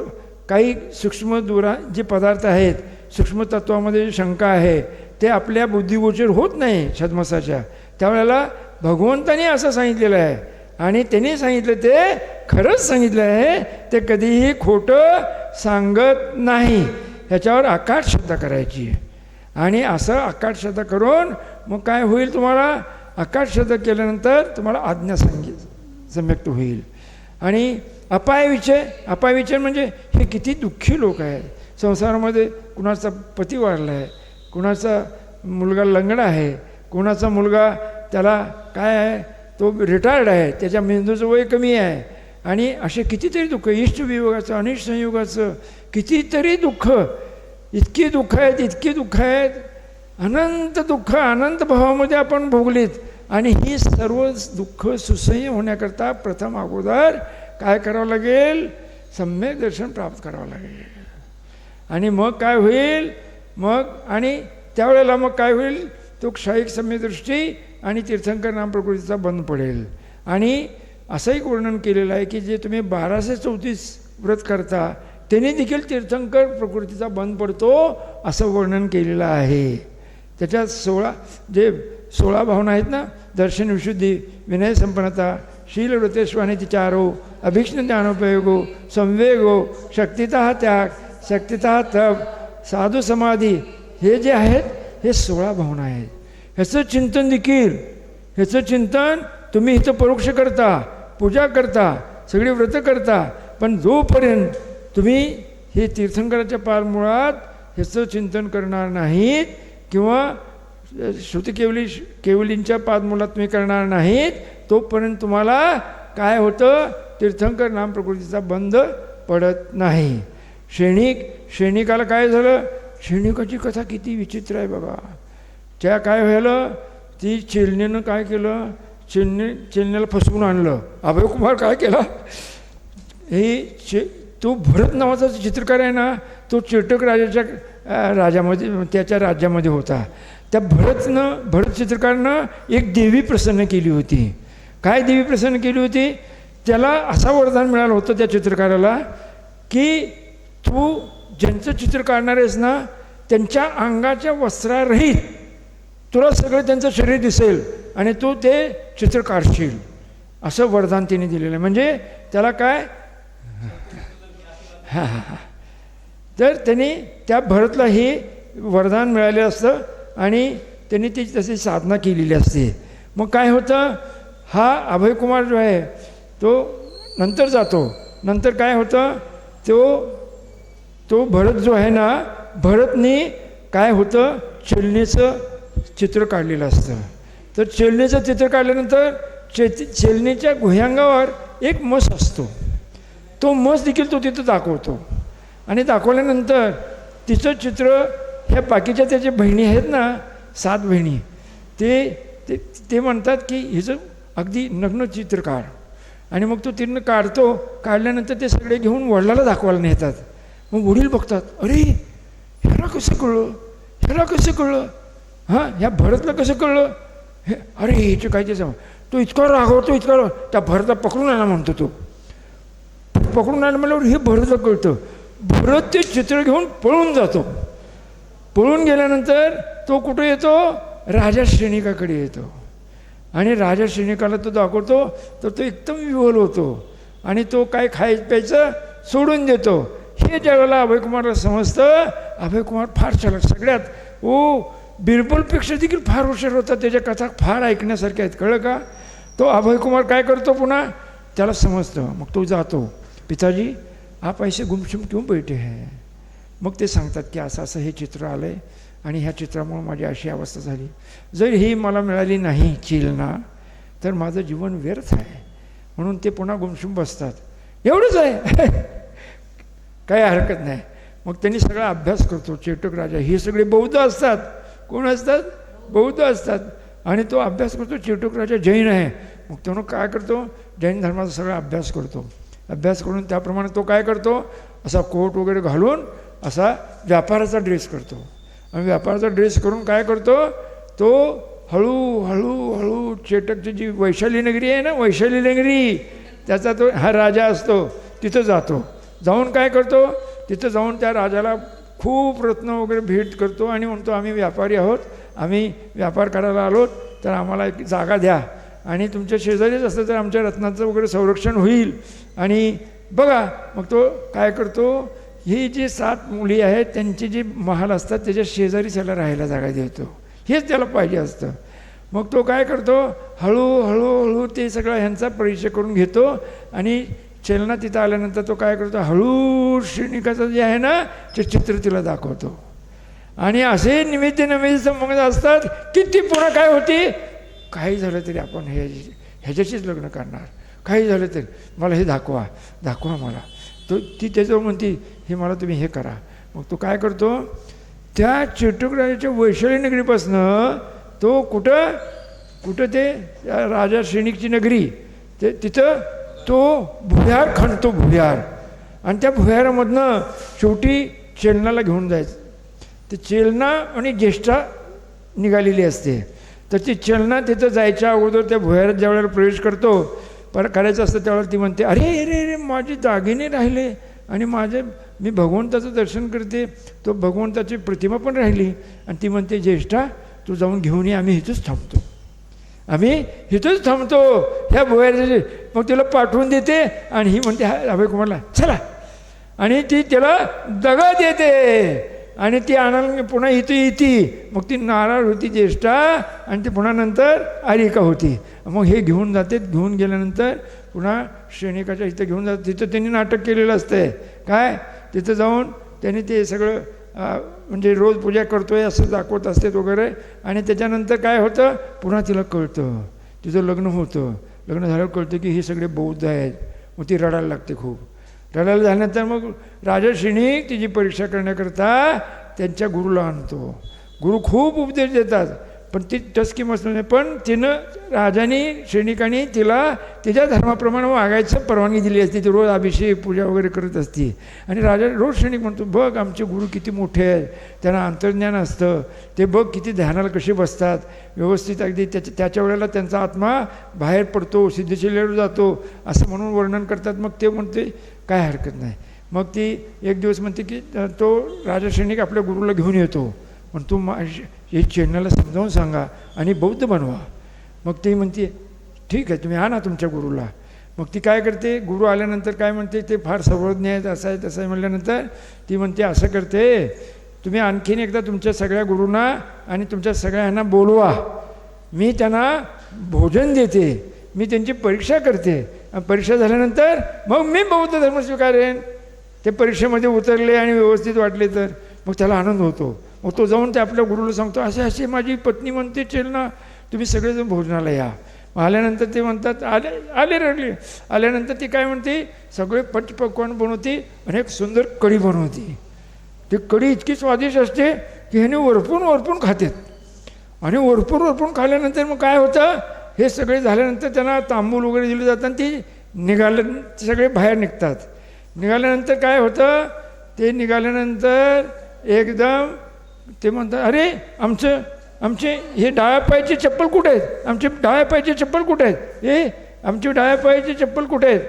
काही सूक्ष्म दूरा जे पदार्थ आहेत सूक्ष्म तत्वामध्ये जी शंका आहे ते आपल्या बुद्धिगोचर होत नाही छद्मसाच्या. त्यावेळेला भगवंतानी असं सांगितलेलं आहे आणि त्यांनी सांगितलं ते खरंच सांगितलं आहे. ते कधीही खोटं सांगत नाही. ह्याच्यावर अकाट श्रद्धा करायची. आणि असं अकाट श्रद्धा करून मग काय होईल तुम्हाला अकाट श्रद्धा केल्यानंतर तुम्हाला आज्ञा सम्यक्त होईल. आणि अपाय विषय म्हणजे हे किती दुःखी लोक आहेत संसारामध्ये. कुणाचा पती वारला आहे, कुणाचा मुलगा लंगडा आहे, कोणाचा मुलगा त्याला काय आहे तो रिटायर्ड आहे, त्याच्या मेंदूचं वय कमी आहे. आणि असे कितीतरी दुःख इष्टवियोगाचं अनिष्ट संयोगाचं कितीतरी दुःख. इतकी दुःख आहेत अनंत दुःख अनंत भावामध्ये आपण भोगलीत. आणि ही सर्व दुःख सुसह्य होण्याकरता प्रथम अगोदर काय करावं लागेल सम्यक दर्शन प्राप्त करावं लागेल. आणि मग काय होईल मग आणि त्यावेळेला मग काय होईल तो क्षायिक सम्यकदृष्टी आणि तीर्थंकर नाम प्रकृतीचा बंद पडेल. आणि असंही वर्णन केलेलं आहे की जे तुम्ही 1234 व्रत करता त्याने देखील तीर्थंकर प्रकृतीचा बंद पडतो असं वर्णन केलेलं आहे. त्याच्यात 16 भावना आहेत ना दर्शन विशुद्धी विनय संपन्नता शील व्रतेश्वाने चारो अभीक्ष्ण ज्ञानोपयोगो संवेगो शक्तितः त्याग शक्तितः तप साधू समाधी हे जे आहेत हे 16 भावना आहेत. ह्याचं चिंतन तुम्ही इथं परोक्ष करता पूजा करता सगळी व्रतं करता. पण जोपर्यंत तुम्ही हे तीर्थंकराच्या पारमुळात ह्याचं चिंतन करणार नाहीत किंवा केवलींच्या पादमुलात तुम्ही करणार नाहीत तोपर्यंत तुम्हाला काय होतं तीर्थंकर नाम प्रकृतीचा बंध पडत नाही. श्रेणिकाला काय झालं श्रेणिकाची कथा किती विचित्र आहे बघा. त्या काय व्हायला ती चिलनेनं काय केलं चिलनेला फसवून आणलं. अभयकुमार काय केला तो भरत नावाचा चित्रकार आहे ना तो चिटक त्याच्या राज्यामध्ये होता. त्या भरत चित्रकारनं एक देवी प्रसन्न केली होती. काय देवी प्रसन्न केली होती त्याला असा वरदान मिळालं होतं त्या चित्रकाराला की तू ज्यांचं चित्र काढणार आहेस ना त्यांच्या अंगाच्या वस्त्रारहित तुला सगळं त्यांचं शरीर दिसेल आणि तू ते चित्र काढशील असं वरदान तिने दिलेलं आहे. म्हणजे त्याला काय हां हां हां. तर त्यांनी त्या भरतला हे वरदान मिळालेलं असतं आणि त्यांनी ती तशी साधना केलेली असते. मग काय होतं, हा अभयकुमार जो आहे तो नंतर जातो. नंतर काय होतं, तो भरत जो आहे ना, भरतनी काय होतं, चलनेचं चित्र काढलेलं असतं. तर चलनेचं चित्र काढल्यानंतर चलनेच्या गुह्यांगावर एक म्हस असतो. तो म्हस देखील तो तिथं दाखवतो आणि दाखवल्यानंतर तिचं चित्र ह्या बाकीच्या त्याच्या बहिणी आहेत ना, 7 बहिणी, ते म्हणतात की हिचं अगदी नग्न चित्र काढ. आणि मग तो तिनं काढतो. काढल्यानंतर ते सगळे घेऊन वडिलाला दाखवायला नेतात. मग वडील बघतात, अरे ह्याला कसं कळलं, ह्याला कसं कळलं, हां ह्या भरतला कसं कळलं, हे अरे ह्याचे काय ते सांग. तो इतका रागवतो, इतका त्या भरतला पकडून आणा म्हणतो. तो पकडून आणा म्हणल्यावर हे भरतला कळतं. भरत ते चित्र घेऊन पळून जातो. पळून गेल्यानंतर तो कुठं येतो, राजा श्रेणिकाकडे येतो. आणि राजा श्रेणिकाला तो दाखवतो. तर तो एकदम विव्हल होतो आणि तो काय खायचं प्यायचं सोडून देतो. हे ज्यावेळेला अभयकुमारला समजतं, अभयकुमार फार चालक, सगळ्यात बिरबलपेक्षा देखील फार हुशार होता. त्याच्या कथा फार ऐकण्यासारख्या आहेत, कळलं का. तो अभयकुमार काय करतो, पुन्हा त्याला समजतं. मग तो जातो, पिताजी आप ऐसे गुमसुम क्यों बैठे हैं. मग ते सांगतात की असं असं हे चित्र आलं आहे आणि ह्या चित्रामुळे माझी अशी अवस्था झाली. जर ही मला मिळाली नाही चेलना तर माझं जीवन व्यर्थ आहे. म्हणून ते पुन्हा गुमसुम बसतात. एवढंच आहे, काही हरकत नाही. मग त्यांनी सगळा अभ्यास करतो. चेटक राजा हे सगळे बौद्ध असतात. कोण असतात, बौद्ध असतात. आणि तो अभ्यास करतो. चेटक राजा जैन आहे. मग तो काय करतो, जैन धर्माचा सगळा अभ्यास करतो. अभ्यास करून त्याप्रमाणे तो काय करतो, असा कोट वगैरे घालून असा व्यापाराचा ड्रेस करतो. आणि व्यापाराचा ड्रेस करून काय करतो, तो हळूहळू चेटकची जी वैशाली नगरी आहे ना, वैशाली नगरी, त्याचा तो हा राजा असतो, तिथं जातो. जाऊन काय करतो, तिथं जाऊन त्या राजाला खूप रत्न वगैरे भेट करतो आणि म्हणतो आम्ही व्यापारी आहोत, आम्ही व्यापार करायला आलोत, तर आम्हाला एक जागा द्या आणि तुमच्या शेजारीच असतं तर आमच्या रत्नाचं वगैरे संरक्षण होईल. आणि बघा मग तो काय करतो, ही जी 7 मुली आहेत त्यांची जी महाल असतात त्याच्या शेजारी त्याला राहायला जागा देतो. हेच त्याला पाहिजे असतं. मग तो काय करतो, हळूहळू ते सगळं ह्यांचा परिचय करून घेतो. आणि चलना तिथं आल्यानंतर तो काय करतो, हळू श्रेणिकाचं जे आहे ना ते चित्र तिला दाखवतो. आणि असे निमित्त संबंध असतात की ती पुन्हा काय होती, काही झालं तरी आपण ह्याच्याशीच लग्न करणार, काही झालं तरी मला हे दाखवा मला. तो ती त्याच्यावर म्हणते हे मला तुम्ही हे करा. मग तो काय करतो, त्या चेटक राजाच्या वैशाली नगरीपासनं तो कुठं ते राजा श्रेणिकची नगरी, ते तिथं तो भुयार खणतो, भुयार. आणि त्या भुयारामधनं शेवटी चेलनाला घेऊन जायचं. ते चेलना आणि ज्येष्ठा निघालेली असते. तर ती चेलना तिथं जायच्या अगोदर त्या भुयारात ज्यावेळेला प्रवेश करतो करायचं असतं त्यावेळेला ती म्हणते अरे माझे दागिने राहिले आणि मी भगवंताचं दर्शन करते, तो भगवंताची प्रतिमा पण राहिली. आणि ती म्हणते ज्येष्ठा तू जाऊन घेऊन ये, आम्ही इथंच थांबतो ह्या भुयाराचे. मग तिला पाठवून देते आणि ही म्हणते हा अभयकुमारला चला, आणि ती त्याला दगा देते आणि ती आणायला पुन्हा इथे येते. मग ती नाराळ होती ज्येष्ठा आणि ती पुन्हा नंतर आरिका होती. मग हे घेऊन जाते. घेऊन गेल्यानंतर पुन्हा श्रेणिकाच्या इथं घेऊन जातात. तिथं त्यांनी नाटक केलेलं असतं काय, तिथं जाऊन त्यांनी ते सगळं म्हणजे रोज पूजा करतोय असं दाखवत असते वगैरे. आणि त्याच्यानंतर काय होतं, पुन्हा तिला कळतं, तिचं लग्न होतं. लग्न झाल्यावर कळतं की हे सगळे बौद्ध आहेत. मग ती रडायला लागते खूप. रडायला झाल्यानंतर मग राजा श्रेणिक तिची परीक्षा करण्याकरता त्यांच्या गुरुला आणतो. गुरु खूप उपदेश देतात पण ती टसकी मस्त नाही. पण तिनं राजाने श्रेणिकाने तिला तिच्या धर्माप्रमाणे वागायचं परवानगी दिली असती. ती रोज अभिषेक पूजा वगैरे करत असती. आणि राजा रोज श्रेणिक म्हणतो बघ आमचे गुरु किती मोठे आहेत, त्यांना अंतर्ज्ञान असतं, ते बघ किती ध्यानाला कसे बसतात व्यवस्थित, अगदी त्याच्या वेळेला त्यांचा आत्मा बाहेर पडतो, सिद्धशैलीवर जातो असं म्हणून वर्णन करतात. मग ते म्हणते काय हरकत नाही. मग ती एक दिवस म्हणते की तो राजा श्रेणिक आपल्या गुरुला घेऊन येतो, पण तू हे चेन्नईला समजावून सांगा आणि बौद्ध बनवा. मग ती म्हणते ठीक आहे तुम्ही आणा तुमच्या गुरुला. मग ती काय करते, गुरु आल्यानंतर काय म्हणते, ते फार सर्वज्ञ आहेत, असं आहे तसं आहे म्हटल्यानंतर ती म्हणते असं करते, तुम्ही आणखीन एकदा तुमच्या सगळ्या गुरूंना आणि तुमच्या सगळ्यांना बोलवा, मी त्यांना भोजन देते, मी त्यांची परीक्षा करते, परीक्षा झाल्यानंतर मग मी बौद्ध धर्म स्वीकारेन. ते परीक्षेमध्ये उतरले आणि व्यवस्थित वाटले तर मग त्याला आनंद होतो. मग तो जाऊन ते आपल्या गुरुला सांगतो, असे असे माझी पत्नी म्हणते चेलना, तुम्ही सगळेजण भोजनाला या. आल्यानंतर ते म्हणतात आले रडले. आल्यानंतर ती काय म्हणते, सगळे पंचपक्वान्न बनवते आणि एक सुंदर कढी बनवते. ती कढी इतकी स्वादिष्ट असते की ह्याने वरपून खातात आणि वरपून खाल्ल्यानंतर मग काय होतं, हे सगळे झाल्यानंतर त्यांना तांबूल वगैरे दिले जातात आणि ते सगळे बाहेर निघतात. निघाल्यानंतर काय होतं, ते निघाल्यानंतर एकदम ते म्हणतात, अरे आमचे हे डाव्या पायाचे चप्पल कुठे आहेत, आमचे डाव्या पायाचे चप्पल कुठे आहेत, हे आमचे डाव्या पायाचे चप्पल कुठे आहेत.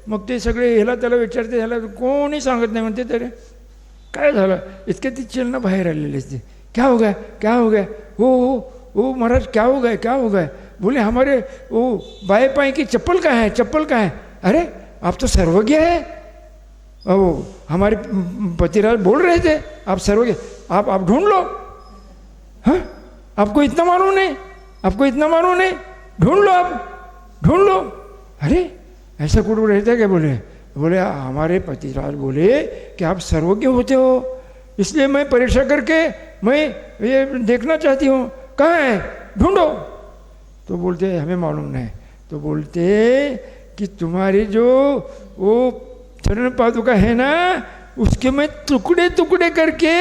मग ते सगळे ह्याला त्याला विचारते, ह्याला कोणी सांगत नाही. म्हणते तरी काय झालं, इतके ती चलना बाहेर आलेली असते. क्या हो गया, हो महाराज क्या हो गया. बोले हमारे वो बाएं पाए की चप्पल कहाँ है. अरे आप तो सर्वज्ञ है, हमारे पतिराज बोल रहे थे आप सर्वज्ञ, आप ढूंढ लो. हाँ, आपको इतना मालूम नहीं, ढूंढ लो. अरे ऐसा कुछ रहता है क्या. बोले हमारे पतिराज बोले कि आप सर्वज्ञ होते हो, इसलिए मैं परीक्षा करके मैं ये देखना चाहती हूँ, कहाँ है, ढूंढो. तो बोलते हमें मालूम नहीं. तो बोलते कि तुम्हारी जो वो चरण पादुका है ना, उसके मैं टुकड़े करके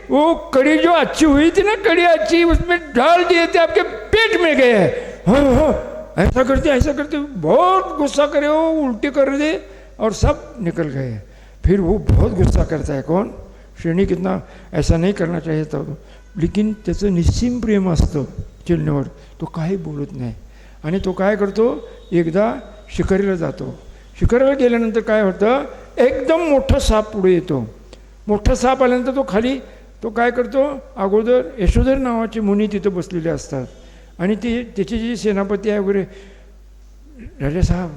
वो कड़ी जो अच्छी हुई थी ना, कड़ी अच्छी, उसमें डाल दिए थे, आपके पेट में गए. हो ऐसा करते बहुत गुस्सा करे, वो उल्टी कर दे और सब निकल गए. फिर वो बहुत गुस्सा करता है. कौन, श्रेणी. कितना ऐसा नहीं करना चाहिए था, लेकिन त्याचं निस्सीम प्रेम असतं चिलनेवर, तो काही बोलत नाही. आणि तो काय करतो, एकदा शिकारीला जातो. शिकारीला गेल्यानंतर काय होतं, एकदम मोठा साप पुढे येतो. मोठा साप आल्यानंतर तो खाली तो काय करतो, अगोदर यशोधर नावाचे मुनी तिथं बसलेले असतात आणि त्याचे जे सेनापती आहे वगैरे, राजा साहब,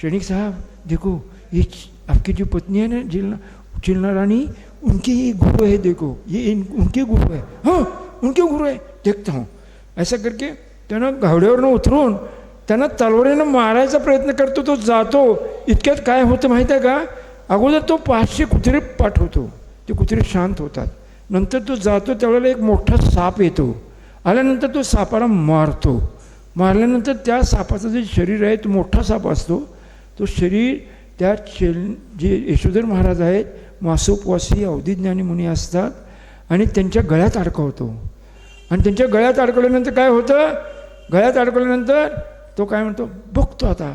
सैनिक साहब, देखो ये आपकी जो पत्नी है ना चिलना रानी, उनके ये गुरु है, देखो ये उनके गुरु है. हाँ उनके गुरु है, देखता हूँ. ऐसा करके त्यांना घावड्यावरनं उतरून त्यांना तलवारीनं मारायचा प्रयत्न करतो. तो जातो. इतक्यात काय होतं माहीत आहे का, अगोदर तो 500 कुत्रे पाठवतो, ते कुत्रे शांत होतात. नंतर तो जातो, त्यावेळेला एक मोठा साप येतो. आल्यानंतर तो सापाला मारतो. मारल्यानंतर त्या सापाचं जे शरीर आहे, तो मोठा साप असतो, तो शरीर त्या जे यशोधर महाराज आहेत, मासोपवासी अवधिज्ञानी मुनी असतात, आणि त्यांच्या गळ्यात अडकवतो. आणि त्यांच्या गळ्यात अडकवल्यानंतर काय होतं, गळ्यात अडकवल्यानंतर तो काय म्हणतो, बघतो आता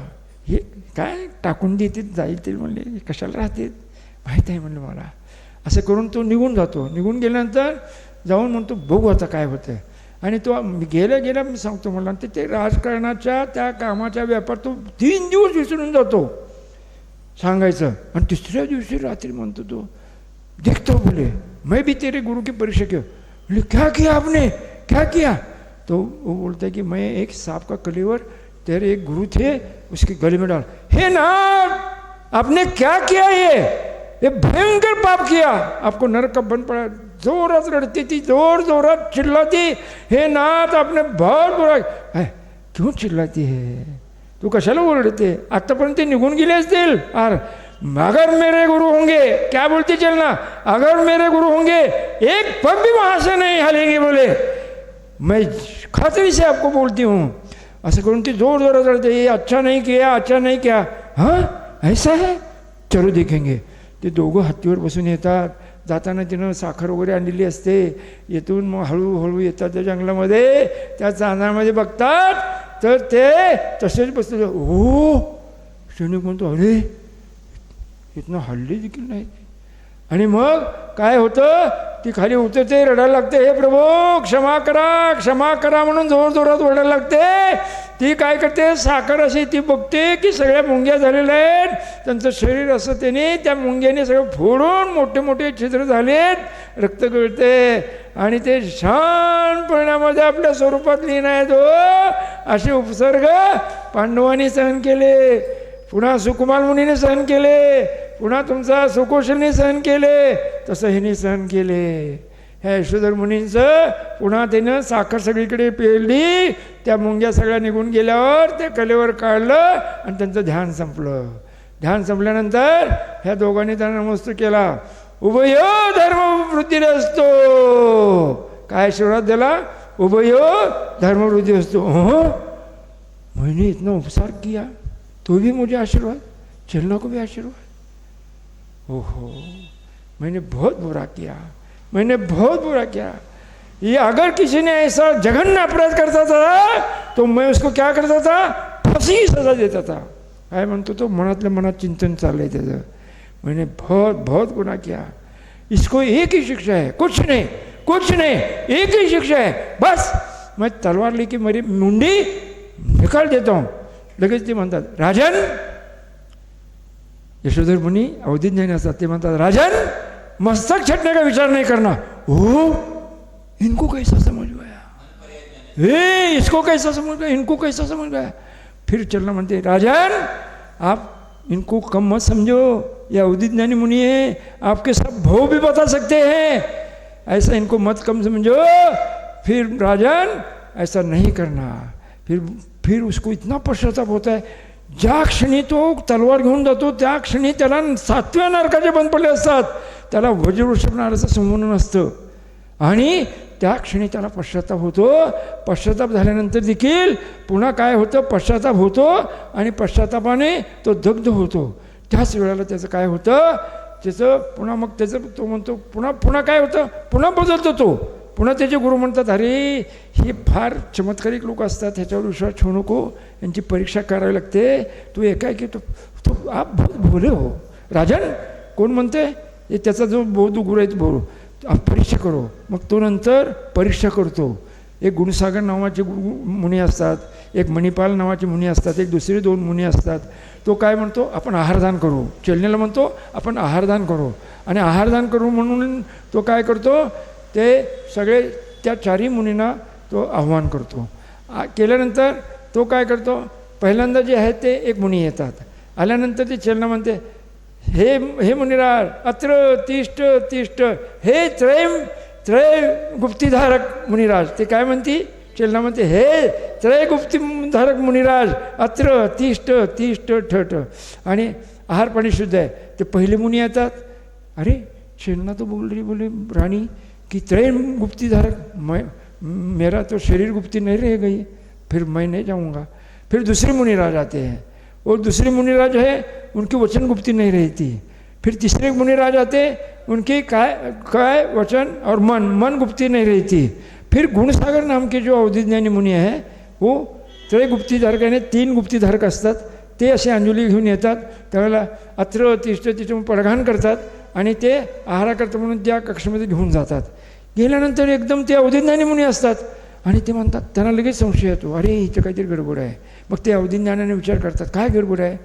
हे काय टाकून देते, जाईल ते म्हणले, कशाला राहते माहीत आहे म्हणलं मला. असं करून तो निघून जातो. निघून गेल्यानंतर जाऊन म्हणतो, बघू आता काय होतं. आणि तो गेल्या मी सांगतो मला, ते राजकारणाच्या त्या कामाच्या व्यापार तो 3 दिवस विसरून जातो सांगायचं. आणि तिसऱ्या दिवशी रात्री म्हणतो तो, देखता बोले मैं भी तेरे गुरु की परीक्षा की. बोले क्या किया आपने, क्या किया. तो वो बोलता है कि मैं एक सांप का कलेवर तेरे एक गुरु थे उसके गले में डाल. हे नाथ आपने क्या किया, ये भयंकर पाप किया, आपको नरक का बन पड़ा. जोरात रडती थी, जोरात चिल्लाती, हे नाथ आपने बहुत बुरा. क्यों चिल्लाती है तू, कशाला ओरडते. आत्तापर्यंत ते निघून गेले असतील. अगर मेरे गुरु होंगे, क्या बोलती चलना, अगर मेरे गुरु होंगे एक पग भी वहाँ से नहीं हलेंगे. बोले मैं खातरी से आपको बोलती हूँ. असं करून ती जोरात रडते, ये अच्छा नहीं किया. हाँ ऐसा है, चलो देखेंगे. ते दोघं हत्तीवर बसून येतात. जाताना तिनं साखर वगैरे आणलेली असते. येथून मग हळूहळू येतात त्या जंगलामध्ये. त्या चांदण्यामध्ये बघतात तर ते तसेच बसले. हो सैनिक म्हणतो, अरे इथनं हल्ली देखील नाही. आणि मग काय होतं, ती खाली उतरते, रडायला लागते, हे प्रभू क्षमा करा म्हणून जोरात ओरडायला लागते. ती काय करते, साखर अशी ती बघते की सगळ्या मुंग्या झालेल्या आहेत, त्यांचं शरीर असं त्याने त्या मुंग्याने सगळं फोडून मोठे छिद्र झालेत, रक्त गळते. आणि ते शांतपणामध्ये आपल्या स्वरूपात लीन आहेत. असे उपसर्ग पांडवांनी सहन केले. पुन्हा सुकुमार मुनीने सहन केले, पुन्हा तुमचा सुकोशलने सहन केले, तसं ह्याने सहन केले. ह्या यशोधर मुनींचं पुन्हा त्यानं साखर सगळीकडे पेरली, त्या मुंग्या सगळ्या निघून गेल्यावर ते कलेवर काढलं आणि त्यांचं ध्यान संपलं. ध्यान संपल्यानंतर ह्या दोघांनी त्यांना नमस्कार केला. उभयो धर्मवृद्धी असतो. काय आशीर्वाद दिला? उभयो धर्मवृद्धी असतो. हो, मैंने इतना उपसार किया तो भी मुझे आशीर्वाद, चलना को भी आशीर्वाद. ओहो, मैंने बहुत बुरा किया, मैंने बहुत बुरा किया. ये अगर किसी ने ऐसा जघन्य अपराध करता था तो मैं उसको क्या करता था? फांसी की सजा देता था. काय म्हणतो तो? मनातल्या मनात चिंतन चाललंय त्याचं. मैंने बहुत बहुत गुनाह किया, इसको एक ही शिक्षा है, कुछ नहीं कुछ नहीं, एक ही शिक्षा है, बस मैं तलवार लेके मेरी मुंडी निकाल देता हूँ. लगेच ते म्हणतात, राजन, यशोधर मुनी अवधीत ज्ञानी असतात, ते म्हणतात, राजन मस्तक छटने का विचार नहीं करना. ओ, इनको कैसा समझ गया, इसको कैसा समझ गया, इनको कैसा समझ गया. फिर चलना म्हणते, राजन आप इनको कम मत समझो, ये अवधीत ज्ञानी मुनि है, आपके सब भाव भी बता सकते हैं, ऐसा इनको मत कम समझो. फिर राजन ऐसा नहीं करना. फिर उसको इतना पश्चाताप होता है. ज्या क्षणी तो तलवार घेऊन जातो त्या क्षणी त्याला 7व्या नरकाचे बंद पडले असतात, त्याला वज्रवृषभ नाराचं संबंध नसतं, आणि त्या क्षणी त्याला पश्चाताप होतो. पश्चाताप झाल्यानंतर देखील पुन्हा काय होतं? पश्चाताप होतो आणि पश्चातापाने तो दग्ध होतो. त्याच वेळेला त्याचं काय होतं? त्याचं पुन्हा मग त्याचं तो म्हणतो पुन्हा काय होतं? पुन्हा बदलतो तो. पुन्हा त्याचे गुरु म्हणतात, अरे हे फार चमत्कारिक लोक असतात, ह्याच्यावर विश्वास ठेवू नको, यांची परीक्षा करावी लागते. तू एकाएकी तो आप बोले हो राजन. कोण म्हणते? हे त्याचा जो बौद्ध गुरु आहे तो बोलू, आप परीक्षा करो. मग तो नंतर परीक्षा करतो. एक गुणसागर नावाचे मुनी असतात, एक मणिपाल नावाचे मुनी असतात, एक दुसरे 2 मुनी असतात. तो काय म्हणतो? आपण आहारदान करू. चलनेला म्हणतो आपण आहारदान करू, आणि आहारदान करू म्हणून तो काय करतो? ते सगळे त्या 4ही मुनींना तो आव्हान करतो. केल्यानंतर तो काय करतो? पहिल्यांदा जे आहे ते एक मुनी येतात. आल्यानंतर ते चलना म्हणते, हे मुनिराज अत्र तिष्ठ तिष्ठ, हे त्रय गुप्तीधारक मुनिराज. ते काय म्हणती? चलना म्हणते, हे त्रय गुप्तीधारक मुनिराज अत्र तिष्ठ तिष्ठ ठठ. आणि आहार पाणी शुद्ध आहे. ते पहिले मुनी येतात. अरे चलना तो बोल रही, बोले रानी कि त्रय गुप्तीधारक, मेरा तो शरीर गुप्ती नहीं रह गई, फिर मैं नहीं जाऊँगा. फिर दूसरे मुनिराज आते हैं, और दूसरे मुनिराज है उनकी वचन गुप्ती नहीं रहती. फिर तीसरे मुनिराज आते, उनकी काय वचन और मन गुप्ती नहीं रहती. फिर गुणसागर नाम के जो अवधूत ज्ञानी मुनी है वो त्रय गुप्तीधारक यानी 3 गुप्तीधारक असतात. ते असे अंजुली घेऊन येतात. त्यावेळेला अत्र तिष्ठ तिष्ठ पडघाण करतात आणि ते आहाराकरता म्हणून त्या कक्षेमध्ये घेऊन जातात. गेल्यानंतर एकदम ते अवधूत ज्ञानी मुनी असतात आणि ते म्हणतात, त्यांना लगेच संशय येतो, अरे इथं काहीतरी गडबड आहे. मग ते अवधूत ज्ञानाने विचार करतात, काय गडबड आहे?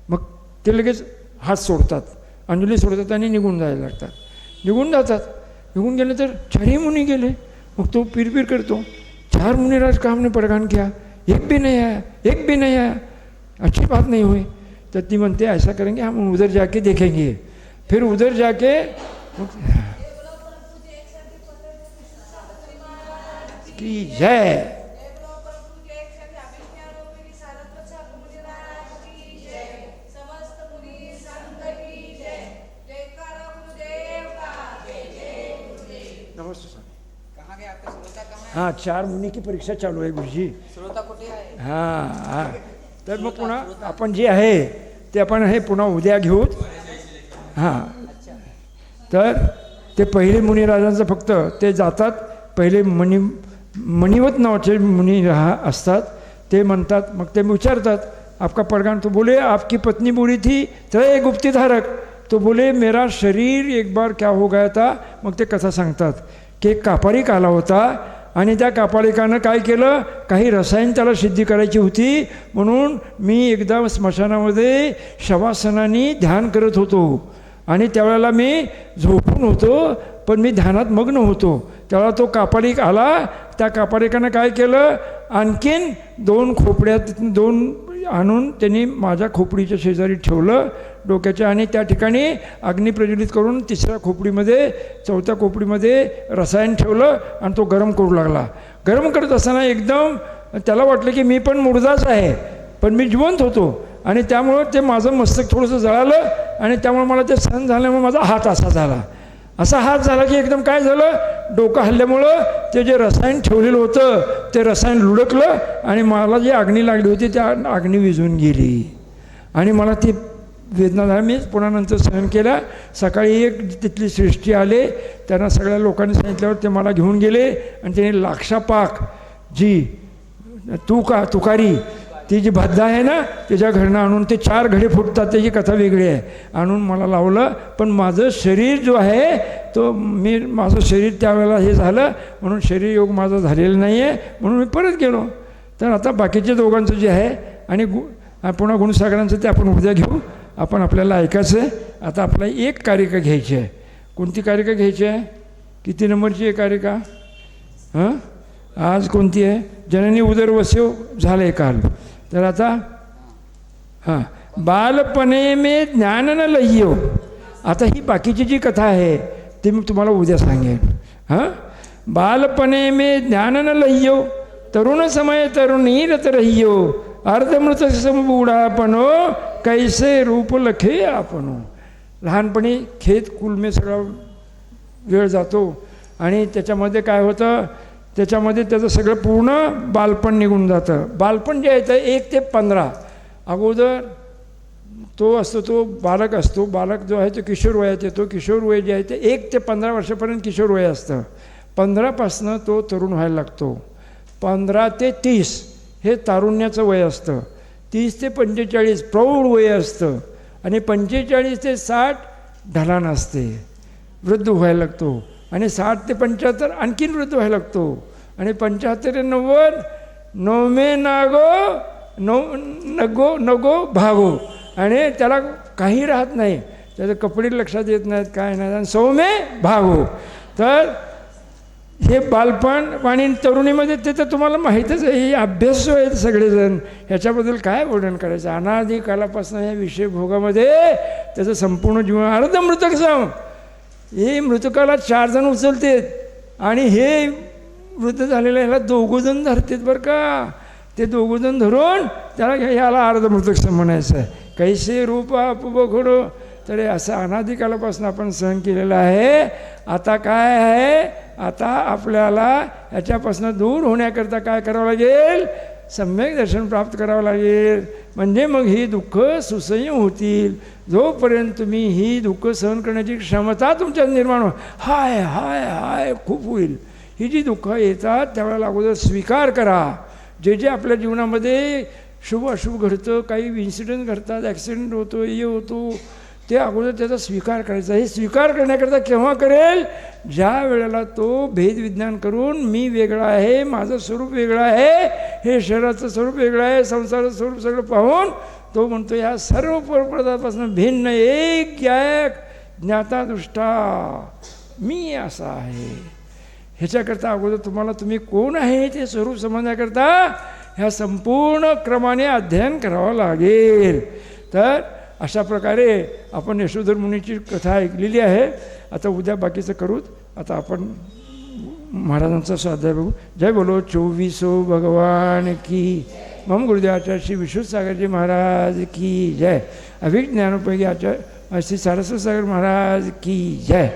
मग ते लगेच हात सोडतात, अंजली सोडतात आणि निघून जायला लागतात. निघून जातात. निघून गेले तर 4ही मुनी गेले. मग तो पिरपिर करतो, 4 मुनिराज का हमने पडघाण किया, एक भी नहीं आया, एक भी नहीं आया, अच्छी बात नहीं हुई. तर ती म्हणते, ऐसा करेंगे हम उधर जाके देखेंगे. फिर उधर जाके की जय. हाँ 4 मुनी की परीक्षा चालू आहे गुरुजी. हां तर मग पुन्हा आपण जे आहे ते आपण हे पुन्हा उद्या घेऊत. हां तर ते पहिले मुनिराजांचं फक्त ते जातात. पहिले मणिवत नावाचे मुनी असतात. ते म्हणतात, मग ते विचारतात आपका पडगान. तो बोले आपकी पत्नी बोली थी त्रय गुप्तीधारक. तो बोले मेरा शरीर एक बार क्या हो गया था. मग ते कथा सांगतात की एक कापारिक आला होता आणि त्या कापालिकानं काय केलं, काही रसायन त्याला सिद्धी करायची होती म्हणून मी एकदा स्मशानामध्ये शवासनाने ध्यान करत होतो आणि त्यावेळेला मी झोपून होतो पण मी ध्यानात मग्न होतो. त्यावेळेला तो कापालिक आला. त्या कापालिकानं काय केलं, आणखीन 2 खोपड्यात 2 आणून त्यांनी माझ्या खोपडीच्या शेजारी ठेवलं डोक्याच्या, आणि त्या ठिकाणी अग्नी प्रज्वलित करून तिसऱ्या खोपडीमध्ये चौथ्या खोपडीमध्ये रसायन ठेवलं आणि तो गरम करू लागला. गरम करत असताना एकदम त्याला वाटलं की मी पण मुर्दाच आहे, पण मी जिवंत होतो, आणि त्यामुळं ते माझं मस्तक थोडंसं जळालं, आणि त्यामुळे मला ते सहन झाल्यामुळे माझा हात असा हात झाला की एकदम काय झालं, डोकं हल्ल्यामुळं ते जे रसायन ठेवलेलं होतं ते रसायन लुडकलं, आणि मला जी अग्नी लागली होती त्या अग्नी विझून गेली, आणि मला ती वेदना झाली. मी पुन्हा नंतर सहन केला. सकाळी एक तिथली सृष्टी आले, त्यांना सगळ्या लोकांनी सांगितल्यावर ते मला घेऊन गेले, आणि त्यांनी लाक्षापाक जी तुकारी ती जी भद्दा आहे ना त्याच्या घरनं आणून, ते 4 घडे फुटतात त्याची कथा वेगळी आहे, आणून मला लावलं. पण माझं शरीर जो आहे तो माझं शरीर त्यावेळेला हे झालं म्हणून शरीर योग माझा झालेला नाही आहे, म्हणून मी परत गेलो. तर आता बाकीच्या दोघांचं जे आहे आणि पुन्हा गुणसागरांचं ते आपण उद्या घेऊ. आपण आपल्याला ऐकायचं आहे. आता आपल्याला एक कारिका घ्यायची आहे. कोणती कारिका घ्यायची आहे? किती नंबरची आहे कारिका? हां, आज कोणती आहे? जननी उदरवस्यो झालं आहे काल. तर आता हां, बालपणे में ज्ञान न लइयो. आता ही बाकीची जी कथा आहे ती मी तुम्हाला उद्या सांगेन. हां, बालपणे में ज्ञान न लइयो, तरुण समय तरुणी रत रहियो, अर्धमृत समबुडापणो कैसे रूप लखे आपणो. लहानपणी खेत कुलमे सगळा वेळ जातो, आणि त्याच्यामध्ये काय होतं, त्याच्यामध्ये त्याचं सगळं पूर्ण बालपण निघून जातं. बालपण जे आहे ते 1 ते 15 अगोदर तो असतो, तो बालक असतो. बालक जो आहे तो किशोर वयात येतो. किशोर वय जे आहे ते 1 ते 15 वर्षापर्यंत किशोर वय असतं. 15पासनं तो तरुण व्हायला लागतो. 15 ते 30 हे तारुण्याचं वय असतं. 30 ते 45 प्रौढ वय असतं, आणि 45 ते 60 ढलान असते, वृद्ध व्हायला लागतो. आणि 60 ते 75 आणखीन वृद्ध व्हायला लागतो, आणि 75 ते 90 नवमे नगो भागो, आणि त्याला काही राहत नाही, त्याचे कपडे लक्षात येत नाहीत, काय नाही, आणि 100मे भागो. तर हे बालपण आणि तरुणीमध्ये ते तर तुम्हाला माहीतच आहे. हे अभ्यास जो आहेत सगळेजण, ह्याच्याबद्दल काय वर्णन करायचं. अनादी कालापासून या विषय भोगामध्ये त्याचं संपूर्ण जीवन अर्ध मृतक सम. हे मृतकाला 4 जण उचलतात, आणि हे वृद्ध झालेलं ह्याला 2 जण धरतात बरं का. ते 2 जण धरून त्याला ह्याला अर्धमृतक सम म्हणायचं आहे. कैसे रूप बघडो. तर असं अनादिकालापासून आपण सहन केलेलं आहे. आता काय आहे, आता आपल्याला ह्याच्यापासून दूर होण्याकरता काय करावं लागेल, सम्यक दर्शन प्राप्त करावं लागेल. म्हणजे मग ही दुःख सुसह्य होतील. जोपर्यंत तुम्ही ही दुःख सहन करण्याची क्षमता तुमच्यात निर्माण हाय हाय हाय खूप होईल. ही जी दुःख येतात त्यावेळेला अगोदर स्वीकार करा. जे जे आपल्या जीवनामध्ये शुभ अशुभ घडतं, काही इन्सिडेंट घडतात, ॲक्सिडेंट होतो, हे होतो, ते अगोदर त्याचा स्वीकार करायचा. हे स्वीकार करण्याकरता केव्हा करेल, ज्या वेळेला तो भेदविज्ञान करून मी वेगळा आहे, माझं स्वरूप वेगळं आहे, हे शरीराचं स्वरूप वेगळं आहे, संसाराचं स्वरूप सगळं पाहून तो म्हणतो या सर्व परपदापासून भिन्न एक ज्ञाता दृष्टा मी असा आहे. ह्याच्याकरता अगोदर तुम्ही कोण आहे ते स्वरूप समजण्याकरता ह्या संपूर्ण क्रमाने अध्ययन करावं लागेल. तर अशा प्रकारे आपण यशोधर मुनीची कथा ऐकलेली आहे. आता उद्या बाकीचं करूत. आता आपण महाराजांचा स्वाध्याय बघू. जय बोलो 24 भगवान की. मम गुरुदेव आचार्य श्री विश्वनाथ सागरजी महाराज की जय. अभिज्ञानोपयोगी आचार्य श्री सारस्वत सागर महाराज की जय.